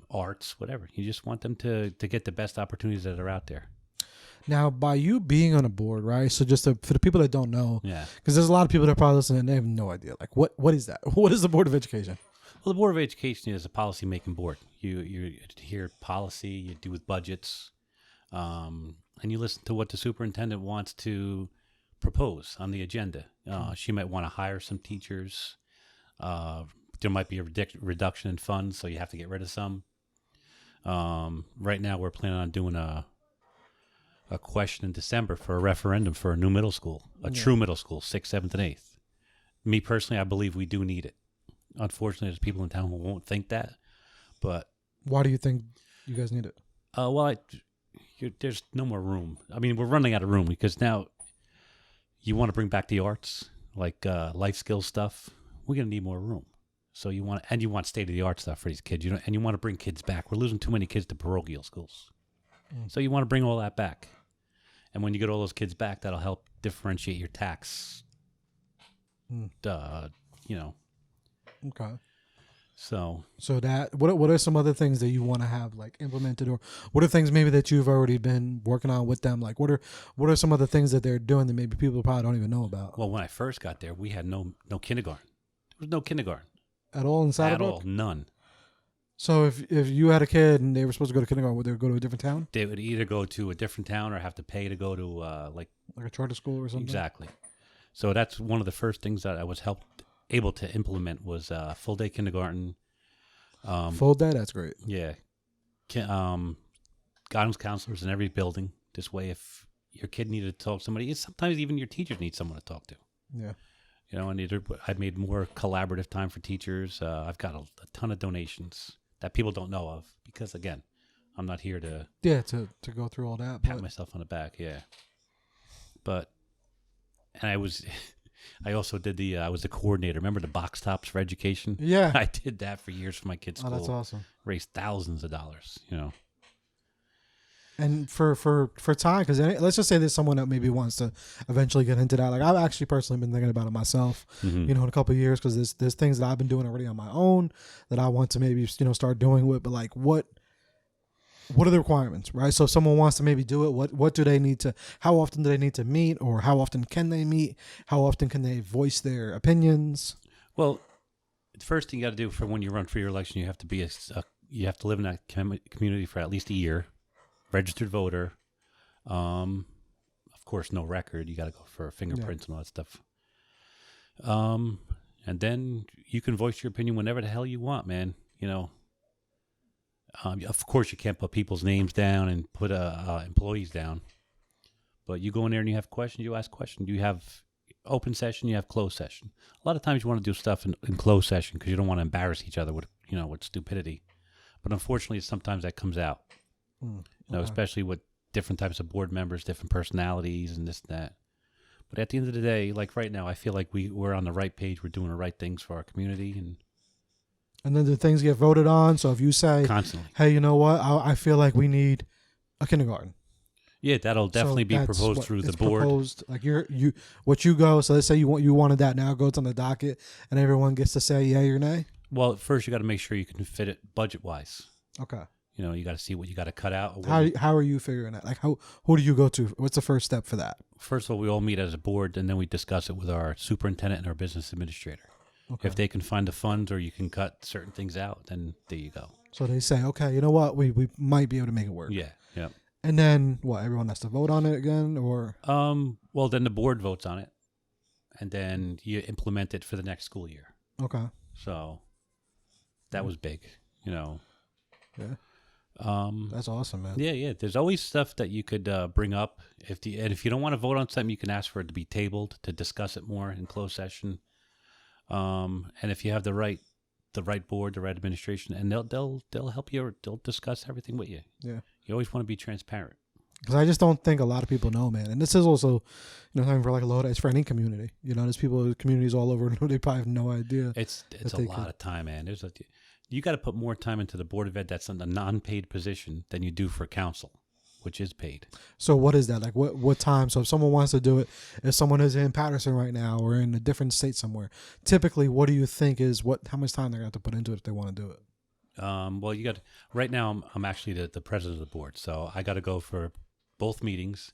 Arts, whatever. You just want them to get the best opportunities that are out there. Now, by you being on a board, right? So just for the people that don't know, Yeah. because there's a lot of people that are probably listening and they have no idea. Like, what is that? What is the Board of Education? Well, the Board of Education is a policy making board. You adhere to policy, you do with budgets, and you listen to what the superintendent wants to propose on the agenda. She might want to hire some teachers. There might be a reduction in funds, so you have to get rid of some. Right now, we're planning on doing a question in December for a referendum for a new middle school, true middle school, 6th, 7th, and 8th. Me personally, I believe we do need it. Unfortunately, there's people in town who won't think that, but Why do you think you guys need it? there's no more room. I mean, we're running out of room because now you want to bring back the arts, like life skills stuff. We're gonna need more room. So you want state of the art stuff for these kids. And you want to bring kids back. We're losing too many kids to parochial schools. So you want to bring all that back. And when you get all those kids back, that'll help differentiate your tax. Okay. So that what are some other things that you want to have like implemented, or what are things maybe that you've already been working on with them? Like what are some other things that they're doing that maybe people probably don't even know about? Well, when I first got there, we had no kindergarten. There was no kindergarten At all in Saddlebrook? at all, none. So if you had a kid and they were supposed to go to kindergarten, would they go to a different town? They would either go to a different town or have to pay to go to Like a charter school or something? Exactly. So that's one of the first things that I was able to implement was full day kindergarten. Full day? That's great. Yeah. Guidance counselors in every building. This way, if your kid needed to talk to somebody, sometimes even your teachers need someone to talk to. Yeah. I've made more collaborative time for teachers. I've got a ton of donations that people don't know of because, again, I'm not here to to go through all that. pat myself on the back. Yeah. I also did I was the coordinator. Remember the box tops for education? Yeah. I did that for years for my kids' school. Oh, that's awesome. Raised thousands of dollars, And for time, because let's just say there's someone that maybe wants to eventually get into that. Like I've actually personally been thinking about it myself, Mm-hmm. in a couple of years, because there's things that I've been doing already on my own that I want to maybe start doing with. But like what are the requirements, right? So if someone wants to maybe do it, what do they need to? How often do they need to meet, or how often can they meet? How often can they voice their opinions? Well, the first thing you got to do for when you run for your election, you have to be you have to live in that community for at least a year. Registered voter, of course, no record. You got to go for fingerprints and all that stuff. And then you can voice your opinion whenever the hell you want, man. Of course, you can't put people's names down and put employees down. But you go in there and you have questions. You ask questions. You have open session. You have closed session. A lot of times you want to do stuff in closed session because you don't want to embarrass each other with stupidity. But unfortunately, sometimes that comes out. Especially with different types of board members, different personalities, and this and that. But at the end of the day, like right now, I feel like we're on the right page. We're doing the right things for our community, And then the things get voted on. So if you say, constantly, hey, you know what? I feel like we need a kindergarten. yeah, that'll definitely be proposed through the board. Proposed, like what you go. So let's say you wanted that. Now it goes on the docket, and everyone gets to say yay or nay. Well, first you got to make sure you can fit it budget wise. Okay. You got to see what you got to cut out. How are you figuring that? Like who do you go to? What's the first step for that? First of all, we all meet as a board, and then we discuss it with our superintendent and our business administrator. Okay. If they can find the funds or you can cut certain things out, then there you go. So they say, okay, you know what? We might be able to make it work. Yeah. And then what? Everyone has to vote on it again, or? Well, then the board votes on it, and then you implement it for the next school year. Okay. So that was big, Yeah. That's awesome, man. Yeah. There's always stuff that you could bring up. And if you don't want to vote on something, you can ask for it to be tabled to discuss it more in closed session. And if you have the right board, the right administration, and they'll help you, or they'll discuss everything with you. Yeah. You always want to be transparent. Because I just don't think a lot of people know, man. And this is also, something for like a load. It's for any community. There's communities all over. They probably have no idea. It's a lot of time, man. You got to put more time into the Board of Ed that's a non-paid position than you do for council, which is paid. So what is that? Like what time? So if someone wants to do it, if someone is in Patterson right now or in a different state somewhere, typically what do you think is how much time they're going to have to put into it if they want to do it? Well, right now I'm actually the president of the board, so I got to go for both meetings.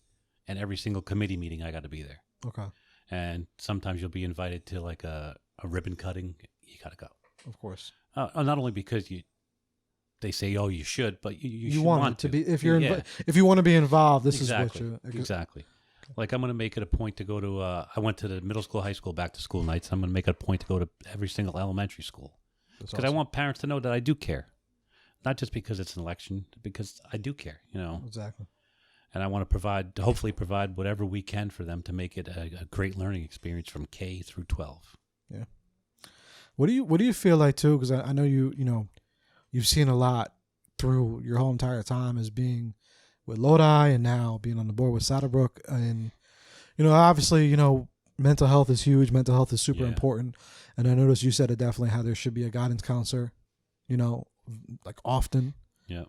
and every single committee meeting I got to be there. Okay. And sometimes you'll be invited to like a ribbon cutting. You got to go. Of course. Not only because they say, oh, you should, but you should want want it to be, if you're Yeah. if you want to be involved, this Exactly. is what you Exactly. Like I'm going to make it a point to go to, I went to the middle school, high school, back to school nights. I'm going to make it a point to go to every single elementary school because I want parents to know that I do care. Not just because it's an election, because I do care, you know. Exactly. And I want to hopefully provide whatever we can for them to make it a great learning experience from K through 12. Yeah. What do you feel like too? Because I know you've seen a lot through your whole entire time as being with Lodi and now being on the board with Saddlebrook, and obviously mental health is huge. Mental health is super important, and I noticed you said it definitely how there should be a guidance counselor, like often. Yeah.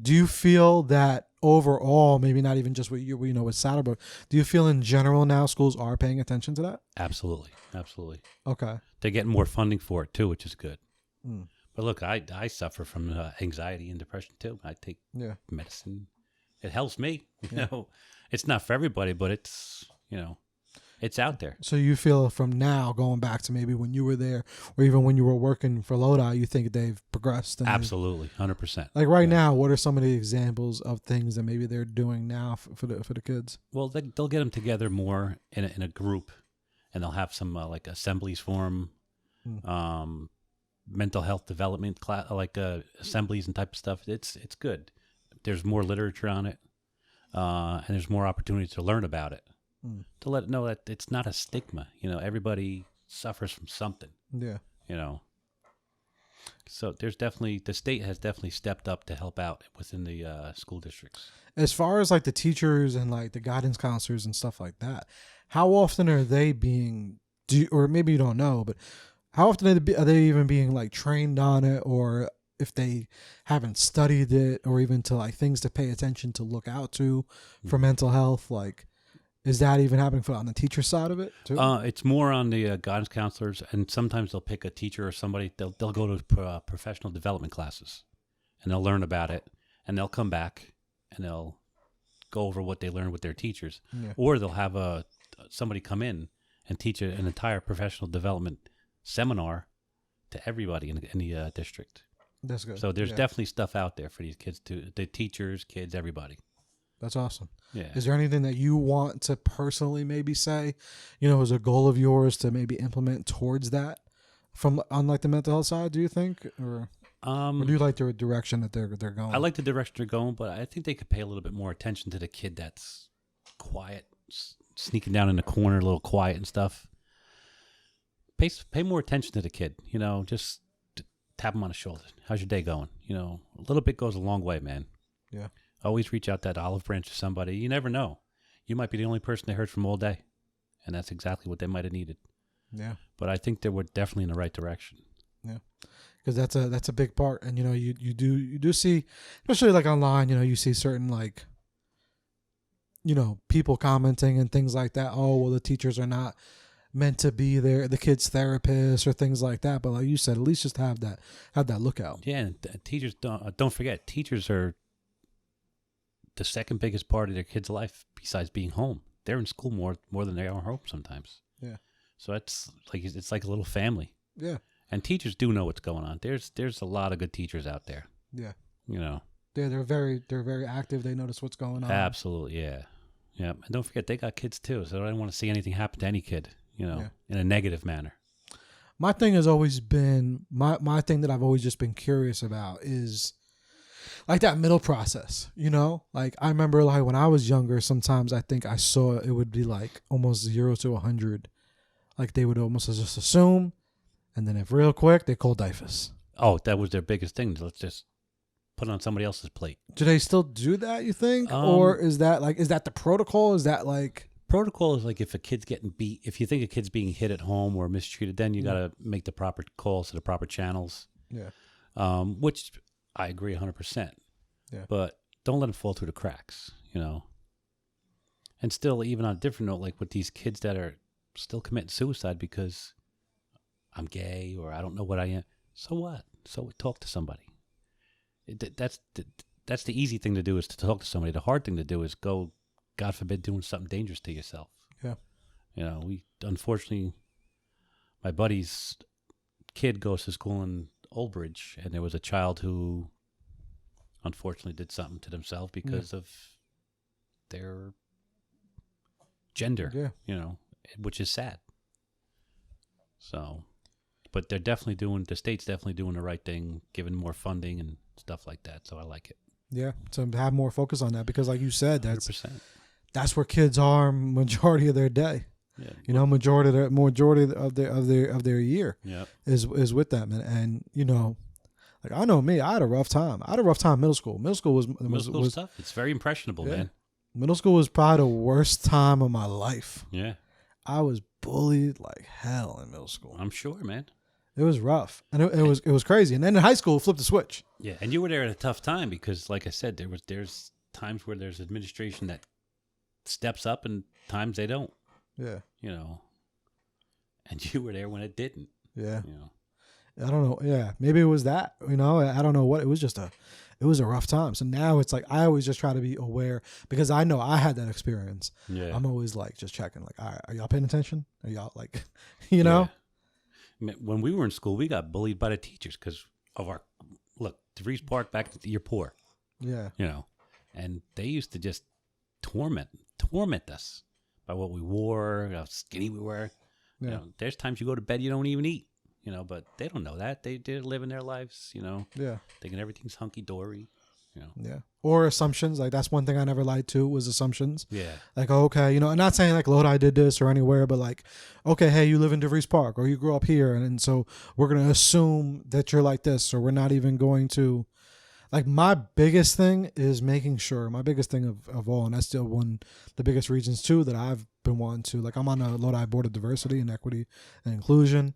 Do you feel that overall, maybe not even just with Saddlebrook, do you feel in general now schools are paying attention to that? Absolutely. Absolutely. Okay. They're getting more funding for it too, which is good. Mm. But look, I suffer from anxiety and depression too. I take medicine. It helps me. You know, it's not for everybody, but it's, it's out there. So you feel from now going back to maybe when you were there or even when you were working for Lodi, you think they've progressed? And Absolutely. 100%. like right now, what are some of the examples of things that maybe they're doing now for the kids? Well, they'll get them together more in a group, and they'll have some like assemblies form, mental health development class, like assemblies and type of stuff. It's good. There's more literature on it, and there's more opportunity to learn about it. To let it know that it's not a stigma. Everybody suffers from something. Yeah. So there's definitely, the state has definitely stepped up to help out within the school districts. As far as like the teachers and like the guidance counselors and stuff like that, how often are they being, or maybe you don't know, but how often are they even being like trained on it, or if they haven't studied it, or even to like things to pay attention to look out to for mental health? Like, is that even happening on the teacher side of it too? It's more on the guidance counselors, and sometimes they'll pick a teacher or somebody. They'll go to professional development classes, and they'll learn about it, and they'll come back and they'll go over what they learned with their teachers, or they'll have somebody come in and teach an entire professional development seminar to everybody in the district. That's good. So there's definitely stuff out there for these kids too. The teachers, kids, everybody. That's awesome. Yeah. Is there anything that you want to personally maybe say, as a goal of yours to maybe implement towards that on like the mental health side, do you think? Or do you like the direction that they're going? I like the direction they're going, but I think they could pay a little bit more attention to the kid that's quiet, sneaking down in the corner, a little quiet and stuff. Pay more attention to the kid, just tap him on the shoulder. How's your day going? A little bit goes a long way, man. Yeah. Always reach out that olive branch to somebody. You never know. You might be the only person they heard from all day, and that's exactly what they might have needed. Yeah. But I think they were definitely in the right direction. Yeah. Because that's a big part, and you do see, especially like online, you see certain like, people commenting and things like that. Oh, well, the teachers are not meant to be there, the kids' therapists or things like that. But like you said, at least just have that lookout. Yeah, and teachers don't forget. Teachers are the second biggest part of their kids' life besides being home. They're in school more than they are home sometimes. Yeah. So it's like a little family. Yeah. And teachers do know what's going on. There's a lot of good teachers out there. Yeah. Yeah, they're very active. They notice what's going on. Absolutely, yeah. Yeah. And don't forget they got kids too, so I don't want to see anything happen to any kid, in a negative manner. My thing has always been my thing that I've always just been curious about is like that middle process, like I remember like when I was younger, sometimes I think I saw it would be like almost 0 to 100. Like they would almost just assume, and then if real quick, they call DIFUS. Oh, that was their biggest thing. Let's just put it on somebody else's plate. Do they still do that, you think? Or is that the protocol? Is that like... Protocol is like if a kid's getting beat, if you think a kid's being hit at home or mistreated, then you got to make the proper calls to the proper channels. Yeah. Which I agree 100%. Yeah. But don't let them fall through the cracks, And still, even on a different note, like with these kids that are still committing suicide because I'm gay or I don't know what I am. So what? So talk to somebody. That's the easy thing to do is to talk to somebody. The hard thing to do is go God forbid, doing something dangerous to yourself. Yeah. You know, unfortunately, my buddy's kid goes to school in Old Bridge, and there was a child who unfortunately did something to themselves because of their gender. Yeah. You know, which is sad. So, but the state's definitely doing the right thing, giving more funding and stuff like that. So I like it. Yeah, to have more focus on that, because like you said, 100%. that's where kids are majority of their day. Yeah. You know, majority of their year is with them, and you know, like I know me, I had a rough time. I had a rough time in middle school. Middle school was tough. It's very impressionable, man. Middle school was probably the worst time of my life. Yeah, I was bullied like hell in middle school. I'm sure, man. It was rough, and it was crazy. And then in high school, flipped the switch. Yeah, and you were there at a tough time because, like I said, there's times where there's administration that steps up and times they don't. Yeah, You know, and you were there when it didn't. yeah. You know, I don't know. Yeah, maybe it was that. You know, I don't know what. It was a rough time. So now it's like I always just try to be aware, because I know I had that experience. yeah. I'm always like just checking. Like, all right, are y'all paying attention? Are y'all like, you know? Yeah. When we were in school, we got bullied by the teachers because of our look. DeVries Park, back you're poor. Yeah, You know, and they used to just torment us by what we wore, how skinny we were. yeah, You know, there's times you go to bed you don't even eat. You know, but they don't know that. They're living their lives. You know, yeah, thinking everything's hunky dory. You know. yeah. Or assumptions. Like that's one thing I never lied to, was assumptions. Yeah. Like, oh, okay, you know, I'm not saying like Lodi did this or anywhere, but like, okay, hey, you live in DeVries Park or you grew up here, and so we're gonna assume that you're like this, or we're not even going to. Like my biggest thing is making sure. My biggest thing of all, and that's still the biggest reasons too that I've been wanting to. Like I'm on the Lodi Board of Diversity and Equity and Inclusion.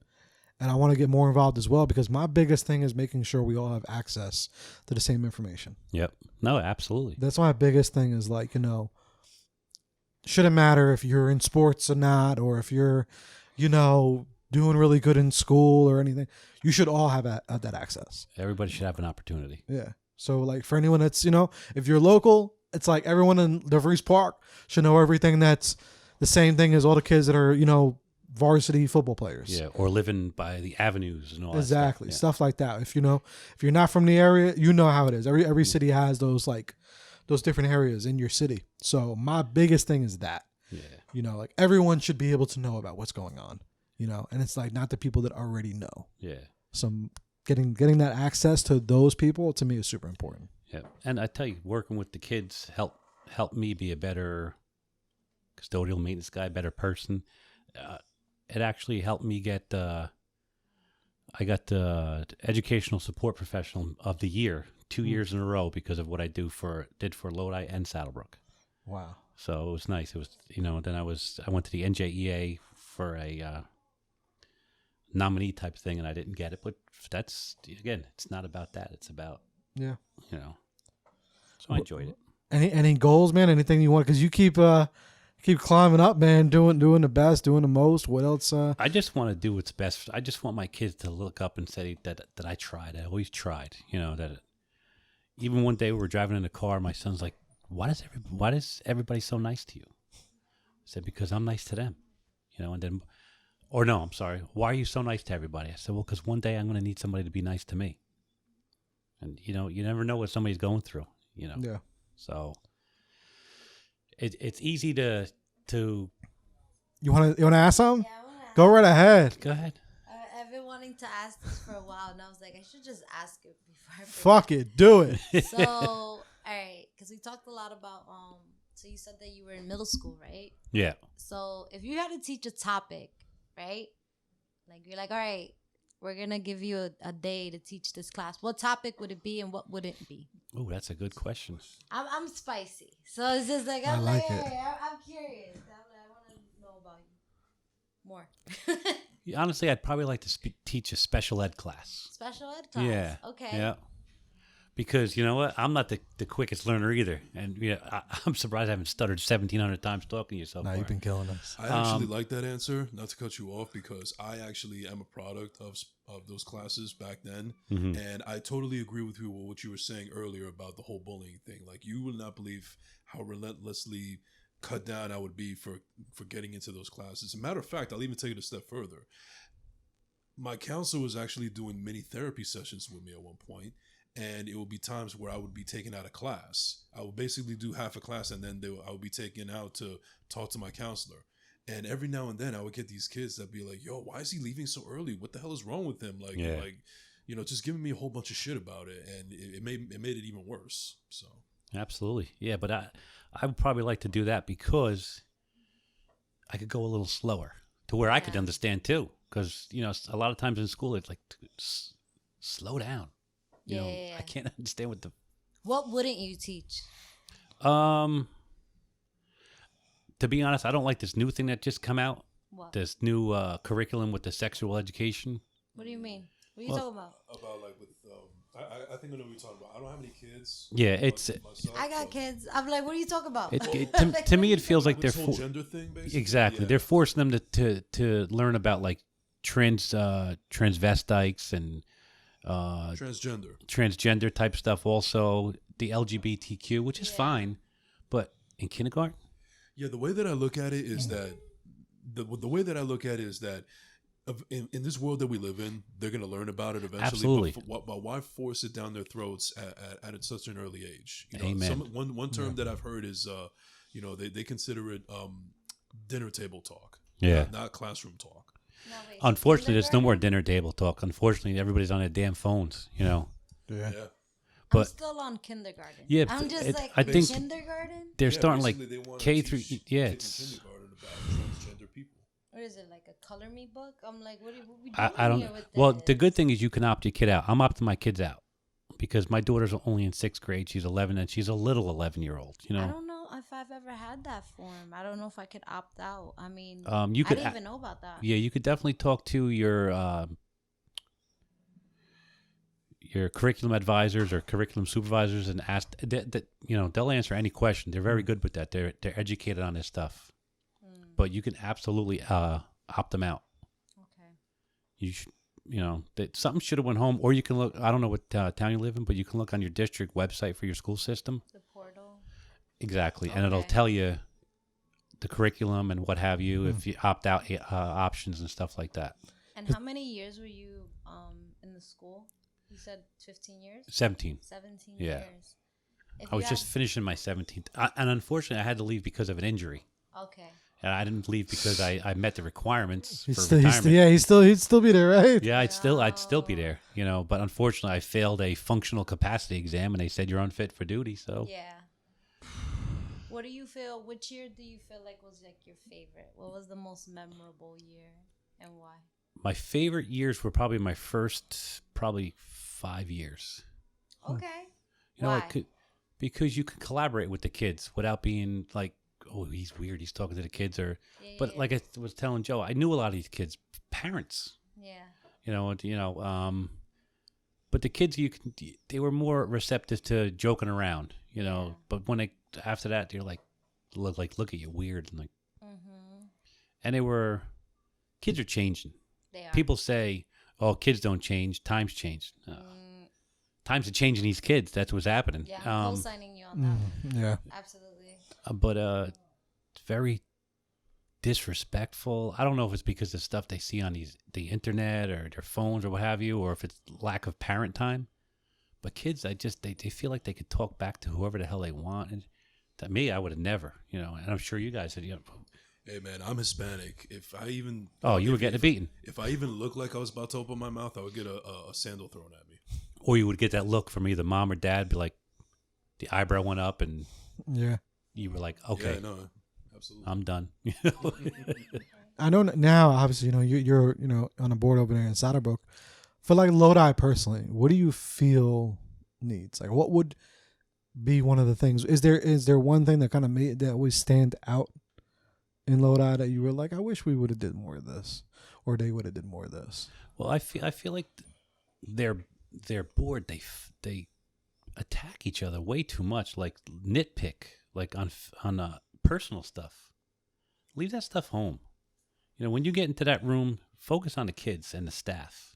And I want to get more involved as well, because my biggest thing is making sure we all have access to the same information. Yep. No, absolutely. That's my biggest thing, is like, you know, shouldn't matter if you're in sports or not, or if you're, you know, doing really good in school or anything. You should all have that access. Everybody should have an opportunity. Yeah. So like for anyone that's, you know, if you're local, it's like everyone in DeVries Park should know everything that's the same thing as all the kids that are, you know, varsity football players. Yeah, or living by the avenues and all Exactly. that Stuff like that. If you're not from the area, you know how it is. Every city has those different areas in your city. So my biggest thing is that. Yeah. You know, like everyone should be able to know about what's going on, you know, and it's like not the people that already know. Yeah. Some getting that access to those people, to me, is super important. Yeah. And I tell you, working with the kids helped me be a better custodial maintenance guy, better person. It actually helped me get I got the educational support professional of the year 2 years in a row because of what I did for Lodi and Saddlebrook. Wow. So it was nice. It was, you know, then I went to the NJEA for a nominee type thing, and I didn't get it. But that's, again, it's not about that. It's about, Yeah. you know. So I enjoyed it. Any goals, man? Anything you want? Because you keep climbing up, man. Doing the best, doing the most. What else? I just want to do what's best. I just want my kids to look up and say that I tried. I always tried. You know, that even one day we were driving in the car, my son's like, why is everybody so nice to you? I said, because I'm nice to them. You know, and then, or no, I'm sorry. Why are you so nice to everybody? I said, well, because one day I'm going to need somebody to be nice to me. And, you know, you never know what somebody's going through, you know. Yeah. So it's easy to You want to ask something? Yeah, I wanna Go right ahead. go ahead. I've been wanting to ask this for a while, and I was like, I should just ask it before I forget. Fuck it, do it. So, all right, because we talked a lot about so you said that you were in middle school, right? Yeah. So if you had to teach a topic, right? Like you're like, all right, we're gonna give you a day to teach this class. What topic would it be, and what would it be? Oh, that's a good question. I'm spicy, so it's just like I I'm like like, it. all right, I'm curious. I want to know about you more. Honestly, I'd probably like to teach a special ed class. Special ed class. Yeah. Okay. Yeah. Because you know what? I'm not the quickest learner either. And you know, I'm surprised I haven't stuttered 1,700 times talking to you so Nah, far. you've been killing us. I actually like that answer, not to cut you off, because I actually am a product of those classes back then. Mhm. And I totally agree with you with what you were saying earlier about the whole bullying thing. Like, you would not believe how relentlessly cut down I would be for getting into those classes. As a matter of fact, I'll even take it a step further. My counselor was actually doing mini therapy sessions with me at one point, and it would be times where I would be taken out of class. I would basically do half a class, and then I would be taken out to talk to my counselor. And every now and then, I would get these kids that be like, "Yo, why is he leaving so early? What the hell is wrong with him?" Like, just giving me a whole bunch of shit about it, and it made it even worse. So Absolutely. Yeah, but I would probably like to do that because I could go a little slower to where I could understand too. Because, a lot of times in school, it's like, slow down. I can't understand What wouldn't you teach? To be honest, I don't like this new thing that just come out. What? This new curriculum with the sexual education. What do you mean? What are you talking about? about like with I think I know what you're talking about. I don't have any kids. Yeah, it's. myself, I got kids. I'm like, what are you talking about? To me, it feels like This they're whole gender thing, basically. exactly. Yeah. They're forcing them to learn about like transvestites and transgender type stuff. Also, the LGBTQ, which is fine, but in kindergarten. Yeah, the way that I look at it is that the way that I look at it is that in this world that we live in, they're going to learn about it eventually. Absolutely. But why force it down their throats at such an early age? Amen. One term that I've heard is, they consider it dinner table talk. Yeah. Not classroom talk. No, wait, Unfortunately, there's no more kindergarten? dinner table talk. Unfortunately, everybody's on their damn phones. Yeah. Yeah. I'm but- still on kindergarten. Yeah, I'm but just like, I think kindergarten? they're Yeah, starting like basically they wanna K teach through. kids Yeah, in it's. kindergarten about transgender people. What is it, like a color me book? I'm like, what are we doing I don't. here with Well, this? the good thing is you can opt your kid out. I'm opting my kids out because my daughter's only in 6th grade. She's 11, and she's a little 11-year-old. I don't know if I've ever had that form. I don't know if I could opt out. I mean, You could. I didn't even know about that. Yeah, you could definitely talk to your curriculum advisors or curriculum supervisors and ask that they'll answer any question. They're very good with that. They're educated on this stuff. But you can absolutely opt them out. Okay. You should, that something should have went home, or you can look. I don't know what town you live in, but you can look on your district website for your school system. The portal. Exactly, and it'll Okay. tell you the curriculum and what have you if you opt out options and stuff like that. And how many years were you in the school? You said 15 years? 17. 17 Yeah. years. If I was you just finishing my 17th, and unfortunately, I had to leave because of an injury. Okay. And I didn't leave because I met the requirements for He'd retirement. still be there, right? Yeah, I'd still be there, But unfortunately, I failed a functional capacity exam, and they said you're unfit for duty. So Yeah. What do you feel? Which year do you feel like was like your favorite? What was the most memorable year, and why? my favorite years were probably my first 5 years. Okay. Why? Why? Because you could collaborate with the kids without being like, oh, he's weird. He's talking to the kids, but like I was telling Joe, I knew a lot of these kids' parents. Yeah. But the kids, they were more receptive to joking around, Yeah. But when after that, they're like, look at you weird, and Mm-hmm. and kids are changing. They are. People say, oh, kids don't change. Times change. Times are changing these kids. That's what's happening. Yeah, I'm co-signing you on that. Yeah. Absolutely. But it's very disrespectful. I don't know if it's because of stuff they see on the internet or their phones or what have you, or if it's lack of parent time. But kids, they feel like they could talk back to whoever the hell they want. And to me, I would have never, and I'm sure you guys had, Hey man, I'm Hispanic. If I even you were getting a beating, if I even looked like I was about to open my mouth, I would get a sandal thrown at me. or you would get that look from either mom or dad, be like, the eyebrow went up, and Yeah. you were like, okay, Yeah, no, absolutely. I'm done. I know now, obviously, you're on a board over there in Satterbrook. For like Lodi personally, what do you feel needs? Like, what would be one of the things? Is there one thing that kind of made that always stand out in Lodi that you were like, I wish we would have did more of this, or they would have did more of this? Well, I feel like they're bored. They attack each other way too much, like nitpick, like on personal stuff. Leave that stuff home. When you get into that room, focus on the kids and the staff.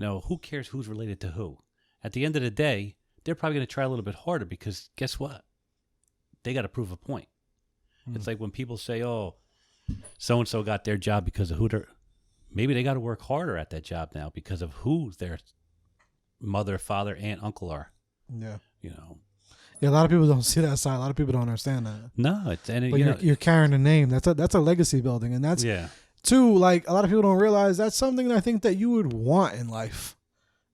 Who cares who's related to who? At the end of the day, they're probably going to try a little bit harder because guess what? They got to prove a point. It's like when people say, "Oh, so and so got their job because of who they're." Maybe they got to work harder at that job now because of who their mother, father, aunt, uncle are. Yeah. You know. Yeah, a lot of people don't see that side. A lot of people don't understand that. No, it's and But you're carrying a name. That's a legacy building, and that's yeah. too, like, a lot of people don't realize that's something that I think that you would want in life.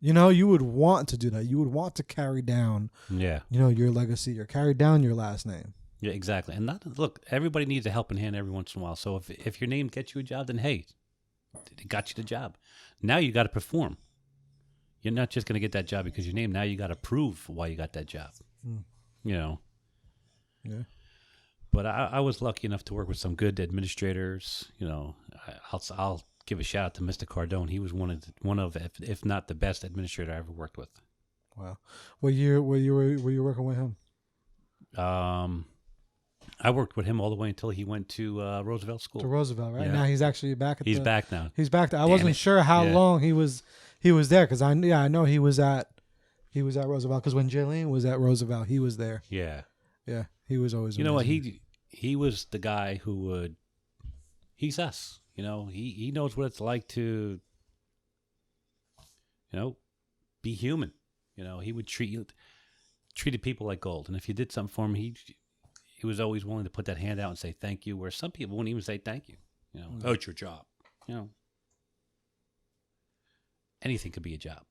You know, you would want to do that. You would want to carry down, Yeah. your legacy, or carry down your last name. Yeah, exactly. And look, everybody needs a helping hand every once in a while. So if your name gets you a job, then hey, it got you the job. Now you got to perform. You're not just going to get that job because your name. Now you got to prove why you got that job. You know. Yeah. But I was lucky enough to work with some good administrators. You know, I'll give a shout out to Mr. Cardone. He was one of if not the best administrator I ever worked with. Wow. What year were you working with him? I worked with him all the way until he went to Roosevelt School. To Roosevelt, right? Yeah. Now he's actually back at He's back now. He's back there. I Damn wasn't it. sure how Yeah. long he was there, because I know he was at Roosevelt, because when Jaylene was at Roosevelt, he was there. Yeah. Yeah, he was always. You know what? amazing. He was the guy who would. He's us. You know, he knows what it's like to. You know, be human. You know, he would treated people like gold, and if you did something for him, he was always willing to put that hand out and say thank you. Where some people wouldn't even say thank you. You know, oh, it's your job. You know, anything could be a job.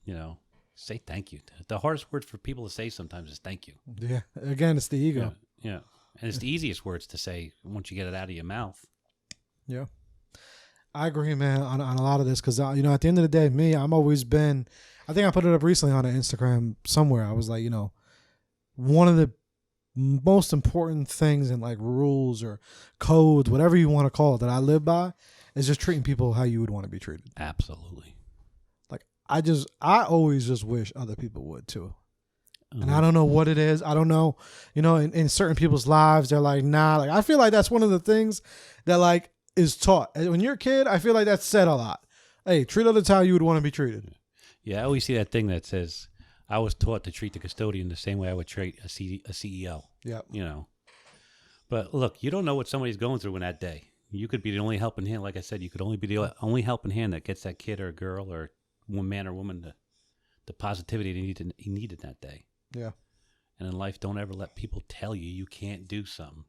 You know, say thank you. The hardest word for people to say sometimes is thank you. Yeah. Again, it's the ego. Yeah. And it's the easiest words to say once you get it out of your mouth. Yeah. I agree, man, on a lot of this, because, at the end of the day, I'm always been, I think I put it up recently on an Instagram somewhere. I was like, one of the most important things in, like, rules or codes, whatever you want to call it, that I live by is just treating people how you would want to be treated. Absolutely. Like, I always just wish other people would too. And I don't know what it is. I don't know, in certain people's lives, they're like, nah. Like, I feel like that's one of the things that, like, is taught. When you're a kid, I feel like that's said a lot. Hey, treat others how you would want to be treated. Yeah, I always see that thing that says, I was taught to treat the custodian the same way I would treat a CEO. Yeah. You know. But look, you don't know what somebody's going through in that day. You could be the only helping hand. Like I said, you could only be the only helping hand that gets that kid or a girl or one man or woman the positivity he needed that day. Yeah. And in life, don't ever let people tell you can't do something.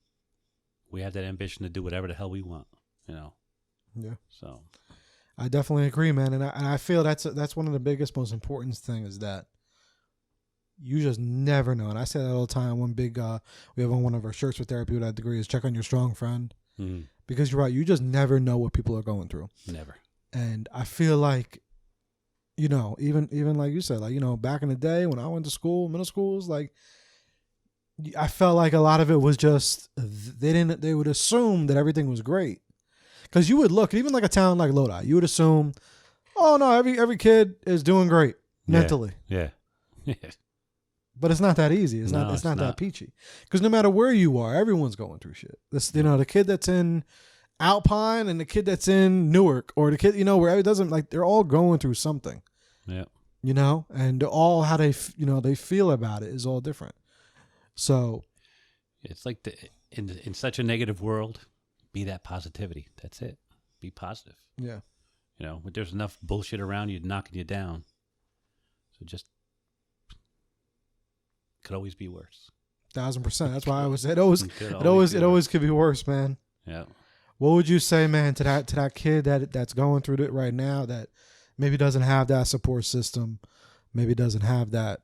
We have that ambition to do whatever the hell we want, Yeah. So I definitely agree, man. And I feel that's one of the biggest, most important things, is that you just never know. And I say that all the time. One big, we have on one of our shirts with Therapy Without Degree is check on your strong friend. mm-hmm. Because you're right. You just never know what people are going through. Never. And I feel like, even like you said, like, back in the day when I went to school, middle school, was like, I felt like a lot of it was just, they would assume that everything was great. Because you would look, even like a town like Lodi, you would assume, oh no, every kid is doing great mentally. Yeah. But it's not that easy. It's not that peachy. Because no matter where you are, everyone's going through shit. This, the kid that's in Alpine and the kid that's in Newark, or the kid, where it doesn't, like, they're all going through something. Yeah. And all how they feel about it is all different. So it's like in such a negative world, be that positivity. That's it. Be positive. Yeah. But there's enough bullshit around you knocking you down. So just could always be worse. 1,000%. That's why I always said it always could be worse, man. Yeah. What would you say, man, to that kid that's going through it right now, that maybe doesn't have that support system, maybe doesn't have that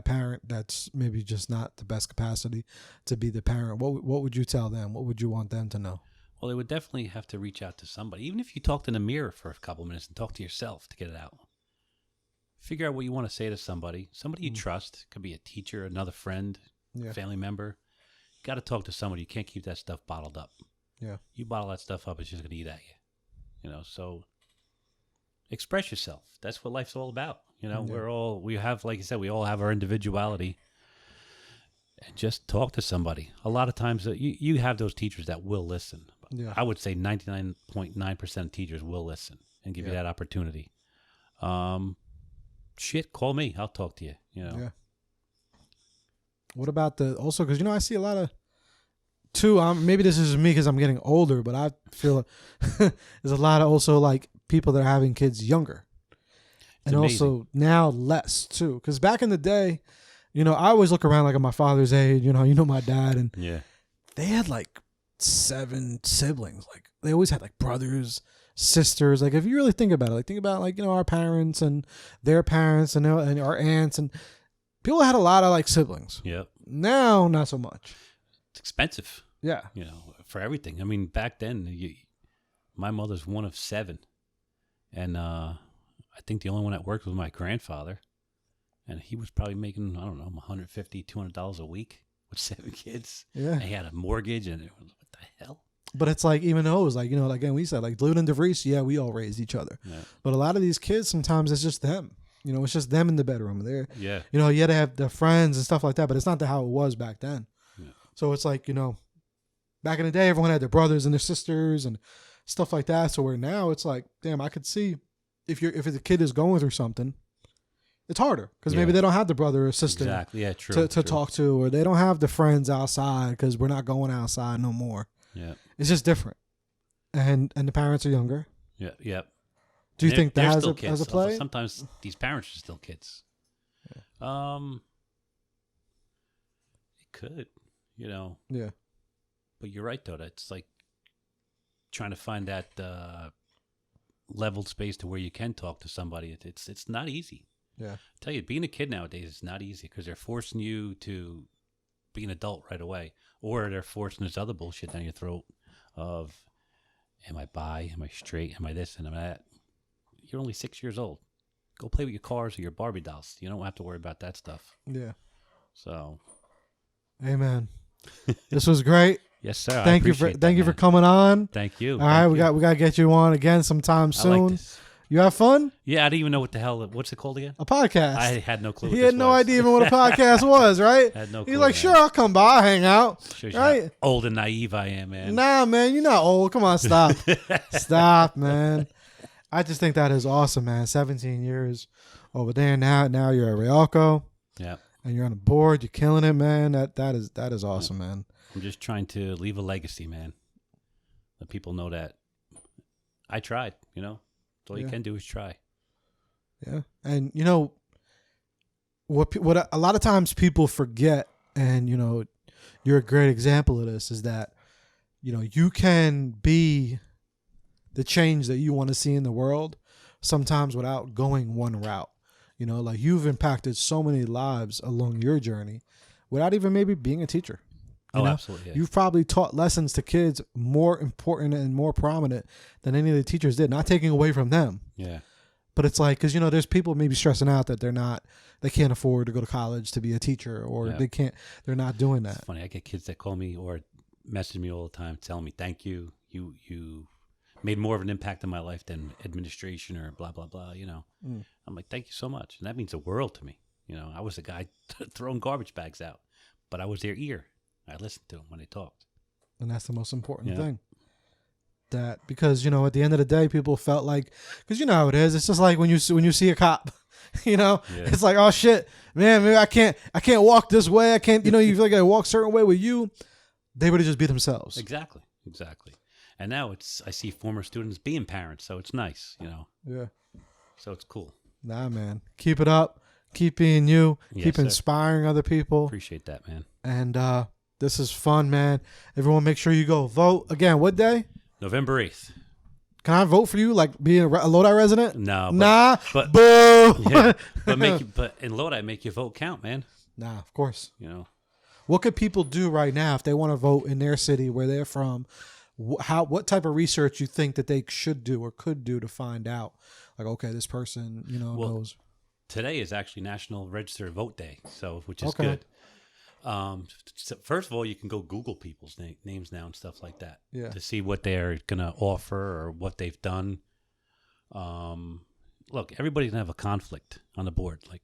parent that's maybe just not the best capacity to be the parent? What would you tell them? What would you want them to know? Well, they would definitely have to reach out to somebody. Even if you talked in the mirror for a couple of minutes and talk to yourself to get it out. Figure out what you want to say to somebody. Somebody you trust. Could be a teacher, another friend, family member. You got to talk to somebody. You can't keep that stuff bottled up. Yeah. You bottle that stuff up, it's just going to eat at you. So express yourself. That's what life's all about. We have, like you said, we all have our individuality. And just talk to somebody. A lot of times you have those teachers that will listen. Yeah. I would say 99.9% of teachers will listen and give you that opportunity. Call me. I'll talk to you. Yeah. What about also, because, I see a lot of Two, maybe this is me because I'm getting older, but I feel there's a lot of also like people that are having kids younger, and amazing. also now less too. Because back in the day, I always look around like at my father's age. My dad, and Yeah. they had like 7 siblings. Like they always had like brothers, sisters. Like if you really think about it, like think about like our parents and their parents and our aunts, and people had a lot of like siblings. Yep. Now, not so much. It's expensive, Yeah. for everything. I mean, back then, my mother's one of 7. And I think the only one that worked was my grandfather. And he was probably making, I don't know, $150, $200 a week with 7 kids. Yeah. And he had a mortgage, and what the hell? But it's like, even though it was like, again, we said like Lute and DeVries, yeah, we all raised each other. Yeah. But a lot of these kids, sometimes it's just them. It's just them in the bedroom. They're, Yeah. you had to have the friends and stuff like that, but it's not how it was back then. Yeah. So it's like, back in the day, everyone had their brothers and their sisters and stuff like that. So where now it's like, damn, I could see if the kid is going through something, it's harder because maybe they don't have the brother or sister Exactly. Yeah, true. to talk to, or they don't have the friends outside because we're not going outside no more. Yeah. It's just different. And the parents are younger. Yeah. Yep. Do you think that they're has still a kids. play? Sometimes these parents are still kids. It could, Yeah. But you're right, though. That's like trying to find that leveled space to where you can talk to somebody. It's not easy. Yeah. I tell you, being a kid nowadays is not easy because they're forcing you to be an adult right away, or they're forcing this other bullshit down your throat of, am I bi? Am I straight? Am I this and am I that? You're only 6 years old. Go play with your cars or your Barbie dolls. You don't have to worry about that stuff. Yeah. So, amen. This was great. yes, sir. Thank you for coming on. Thank you. All right, we got to get you on again sometime I soon. like this. You have fun? Yeah, I didn't even know what the hell. What's it called again? A podcast. I had no clue. He what had this no was. idea even what a podcast was, right? I had no clue. He's like, man. sure, I'll come by, I'll hang out. Shows you Right? how old and naive I am, man. Nah, man, you're not old. Come on, stop. Stop, man. I just think that is awesome, man. 17 years over there now you're at Rialco. Yeah. And you're on the board. You're killing it, man. That is awesome, man. I'm just trying to leave a legacy, man. Let people know that I tried. That's all you can do is try. Yeah, and what a lot of times people forget, and you're a great example of this, is that you can be the change that you want to see in the world sometimes without going one route. Like you've impacted so many lives along your journey without even maybe being a teacher. Absolutely. Yeah. You've probably taught lessons to kids more important and more prominent than any of the teachers did, not taking away from them. Yeah. But it's like, because, there's people maybe stressing out that they can't afford to go to college to be a teacher, or they're not doing that. It's funny. I get kids that call me or message me all the time telling me, thank you. You made more of an impact in my life than administration or blah, blah, blah, I'm like, thank you so much. And that means the world to me. I was the guy throwing garbage bags out, but I was their ear. I listened to them when they talked. And that's the most important thing. That, because, at the end of the day, people felt like, because how it is. It's just like when you see a cop, it's like, oh shit, man, maybe I can't walk this way. I can't, you feel like I walk a certain way with you. They would have just be themselves. Exactly. And now I see former students being parents, so it's nice, Yeah. So it's cool. Nah, man. Keep it up. Keep being you. Yes, keep sir. inspiring other people. Appreciate that, man. And this is fun, man. Everyone make sure you go vote. Again, what day? November 8th. Can I vote for you, like being a Lodi resident? No. But boo. Yeah, but in Lodi, make your vote count, man. Nah, of course. What could people do right now if they want to vote in their city where they're from? What type of research you think that they should do or could do to find out, like, okay, this person, knows. Today is actually National Register Vote Day, which is Okay. good. So first of all, you can go Google people's names now and stuff like that to see what they're going to offer or what they've done. Look, everybody's going to have a conflict on the board. Like,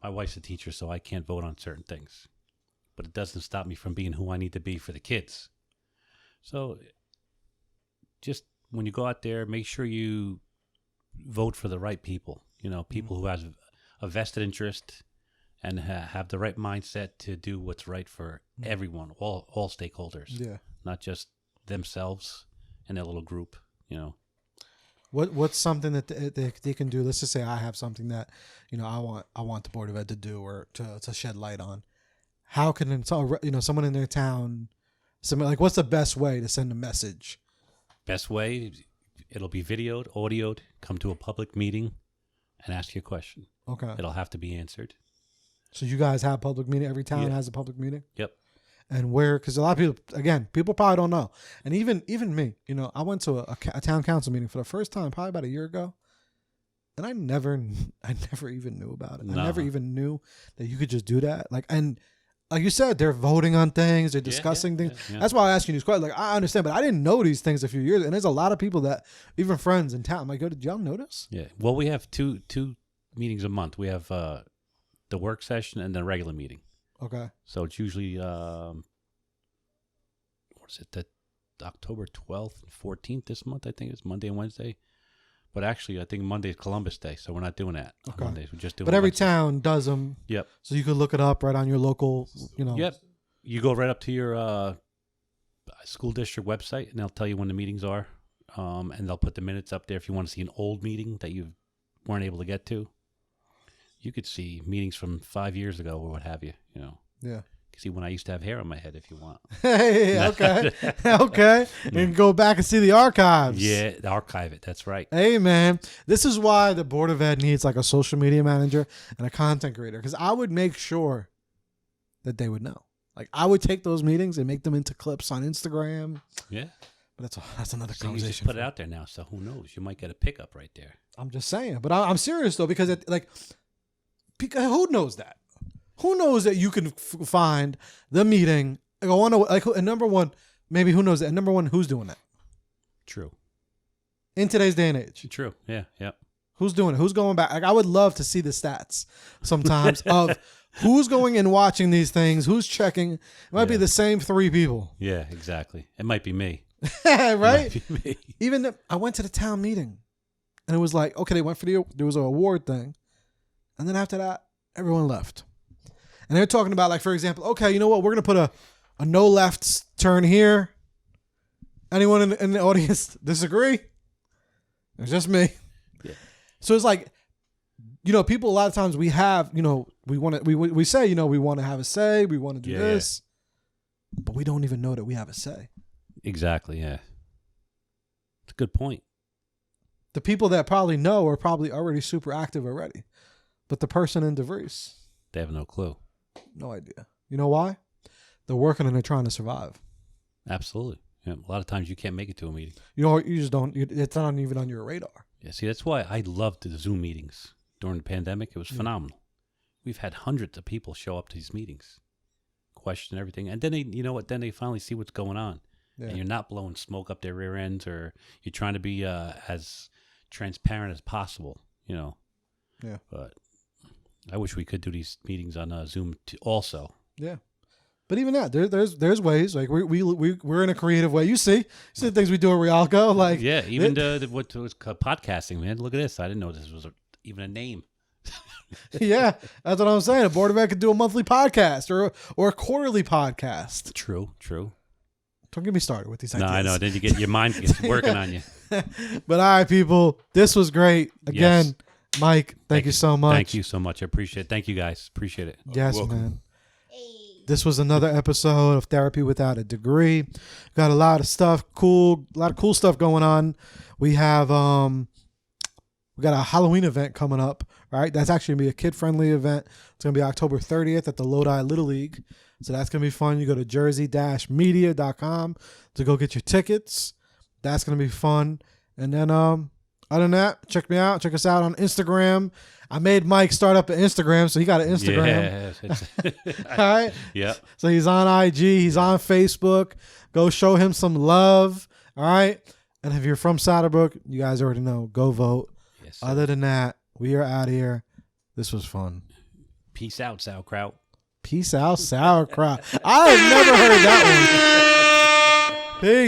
my wife's a teacher, so I can't vote on certain things. But it doesn't stop me from being who I need to be for the kids. So just when you go out there, make sure you vote for the right people. People who have a vested interest and have the right mindset to do what's right for everyone, all stakeholders, Yeah. not just themselves and their little group. You know, What's something that they can do? Let's just say I have something that, you know, I want the Board of Ed to do or to shed light on. How can someone in their town, like, what's the best way to send a message? best way, it'll be videoed, audioed. Come to a public meeting and ask your question. Okay. It'll have to be answered. So you guys have public meeting. Every town Yeah. has a public meeting. Yep. And where? Because a lot of people, again, people probably don't know. And even me, you know, I went to a town council meeting for the first time probably about a year ago, and I never even knew about it. No. I never even knew that you could just do that. Like you said, they're voting on things, they're discussing things. Yeah. That's why I asked you these questions. Like, I understand, but I didn't know these things a few years. And there's a lot of people that, even friends in town, I'm like, did y'all notice? Yeah. Well, we have two meetings a month. We have the work session and the regular meeting. Okay. So it's usually what is it? That October 12th and 14th this month. I think it's Monday and Wednesday. But actually, I think Monday is Columbus Day, so we're not doing that on Okay. Mondays. We're just doing. But every Wednesday. town does them. Yep. So you could look it up right on your local, you know. Yep. You go right up to your school district website, and they'll tell you when the meetings are, and they'll put the minutes up there. If you want to see an old meeting that you weren't able to get to, you could see meetings from 5 years ago or what have you. You know. Yeah. You can see when I used to have hair on my head, if you want. Hey, okay. Okay. And go back and see the archives. Yeah, archive it. That's right. Hey, man. This is why the Board of Ed needs like a social media manager and a content creator, because I would make sure that they would know. Like, I would take those meetings and make them into clips on Instagram. Yeah. But that's another So you conversation. just put it out there now, so who knows? You might get a pickup right there. I'm just saying. But I'm serious, though, because who knows that? Who knows that you can find the meeting? Like, I want to, like, and number one, maybe who knows that? And number one, who's doing that True. in today's day and age? True. Yeah. Yeah. Who's doing it? Who's going back? Like, I would love to see the stats sometimes of who's going and watching these things, who's checking. It might be Yeah. the same 3 people, Yeah. Exactly. It might be me. right? It might be me. Even I went to the town meeting, and it was like, okay, they went for there was an award thing, and then after that, everyone left. And they're talking about, like, for example, okay, you know what? We're going to put a no left turn here. Anyone in the audience disagree? It's just me. Yeah. So it's like, you know, people, a lot of times we have, you know, we say, you know, we want to have a say. We want to do Yeah, this. But we don't even know that we have a say. Exactly. Yeah. It's a good point. The people that probably know are probably already super active already. But the person in DeVries, They have no clue. no idea. You know why? They're working and they're trying to survive. Absolutely. Yeah. A lot of times you can't make it to a meeting. You know, you just don't. It's not even on your radar. Yeah. See, that's why I loved the Zoom meetings during the pandemic. It was phenomenal. We've had hundreds of people show up to these meetings, question everything, and then then they finally see what's going on, Yeah. and you're not blowing smoke up their rear ends, or you're trying to be as transparent as possible. You know. Yeah. But I wish we could do these meetings on Zoom also. Yeah. But even that, there's ways. Like we're in a creative way. You see the things we do at Rialco. Like, Yeah, even what was podcasting, man. Look at this. I didn't know this was even a name. yeah, that's what I'm saying. A Board of Ed could do a monthly podcast or a quarterly podcast. True. Don't get me started with these No, ideas. I know. Then you get your mind gets working on you. But all right, people, this was great. Again, Yes. Mike, thank you so much. Thank you so much. I appreciate it. Thank you guys. Appreciate it. Yes, Welcome. man. This was another episode of Therapy Without a Degree. Got a lot of cool stuff going on. We have we got a Halloween event coming up, right? That's actually gonna be a kid-friendly event. It's gonna be October 30th at the Lodi Little League. So that's gonna be fun. You go to jersey-media.com to go get your tickets. That's gonna be fun. And then other than that, check me out. Check us out on Instagram. I made Mike start up an Instagram, so he got an Instagram. Yeah. All right. Yeah. So he's on IG. He's on Facebook. Go show him some love. All right. And if you're from Satterbrook, you guys already know. Go vote. Yes, sir. Other than that, we are out of here. This was fun. Peace out, sauerkraut. Peace out, sauerkraut. I have never heard that one. Peace.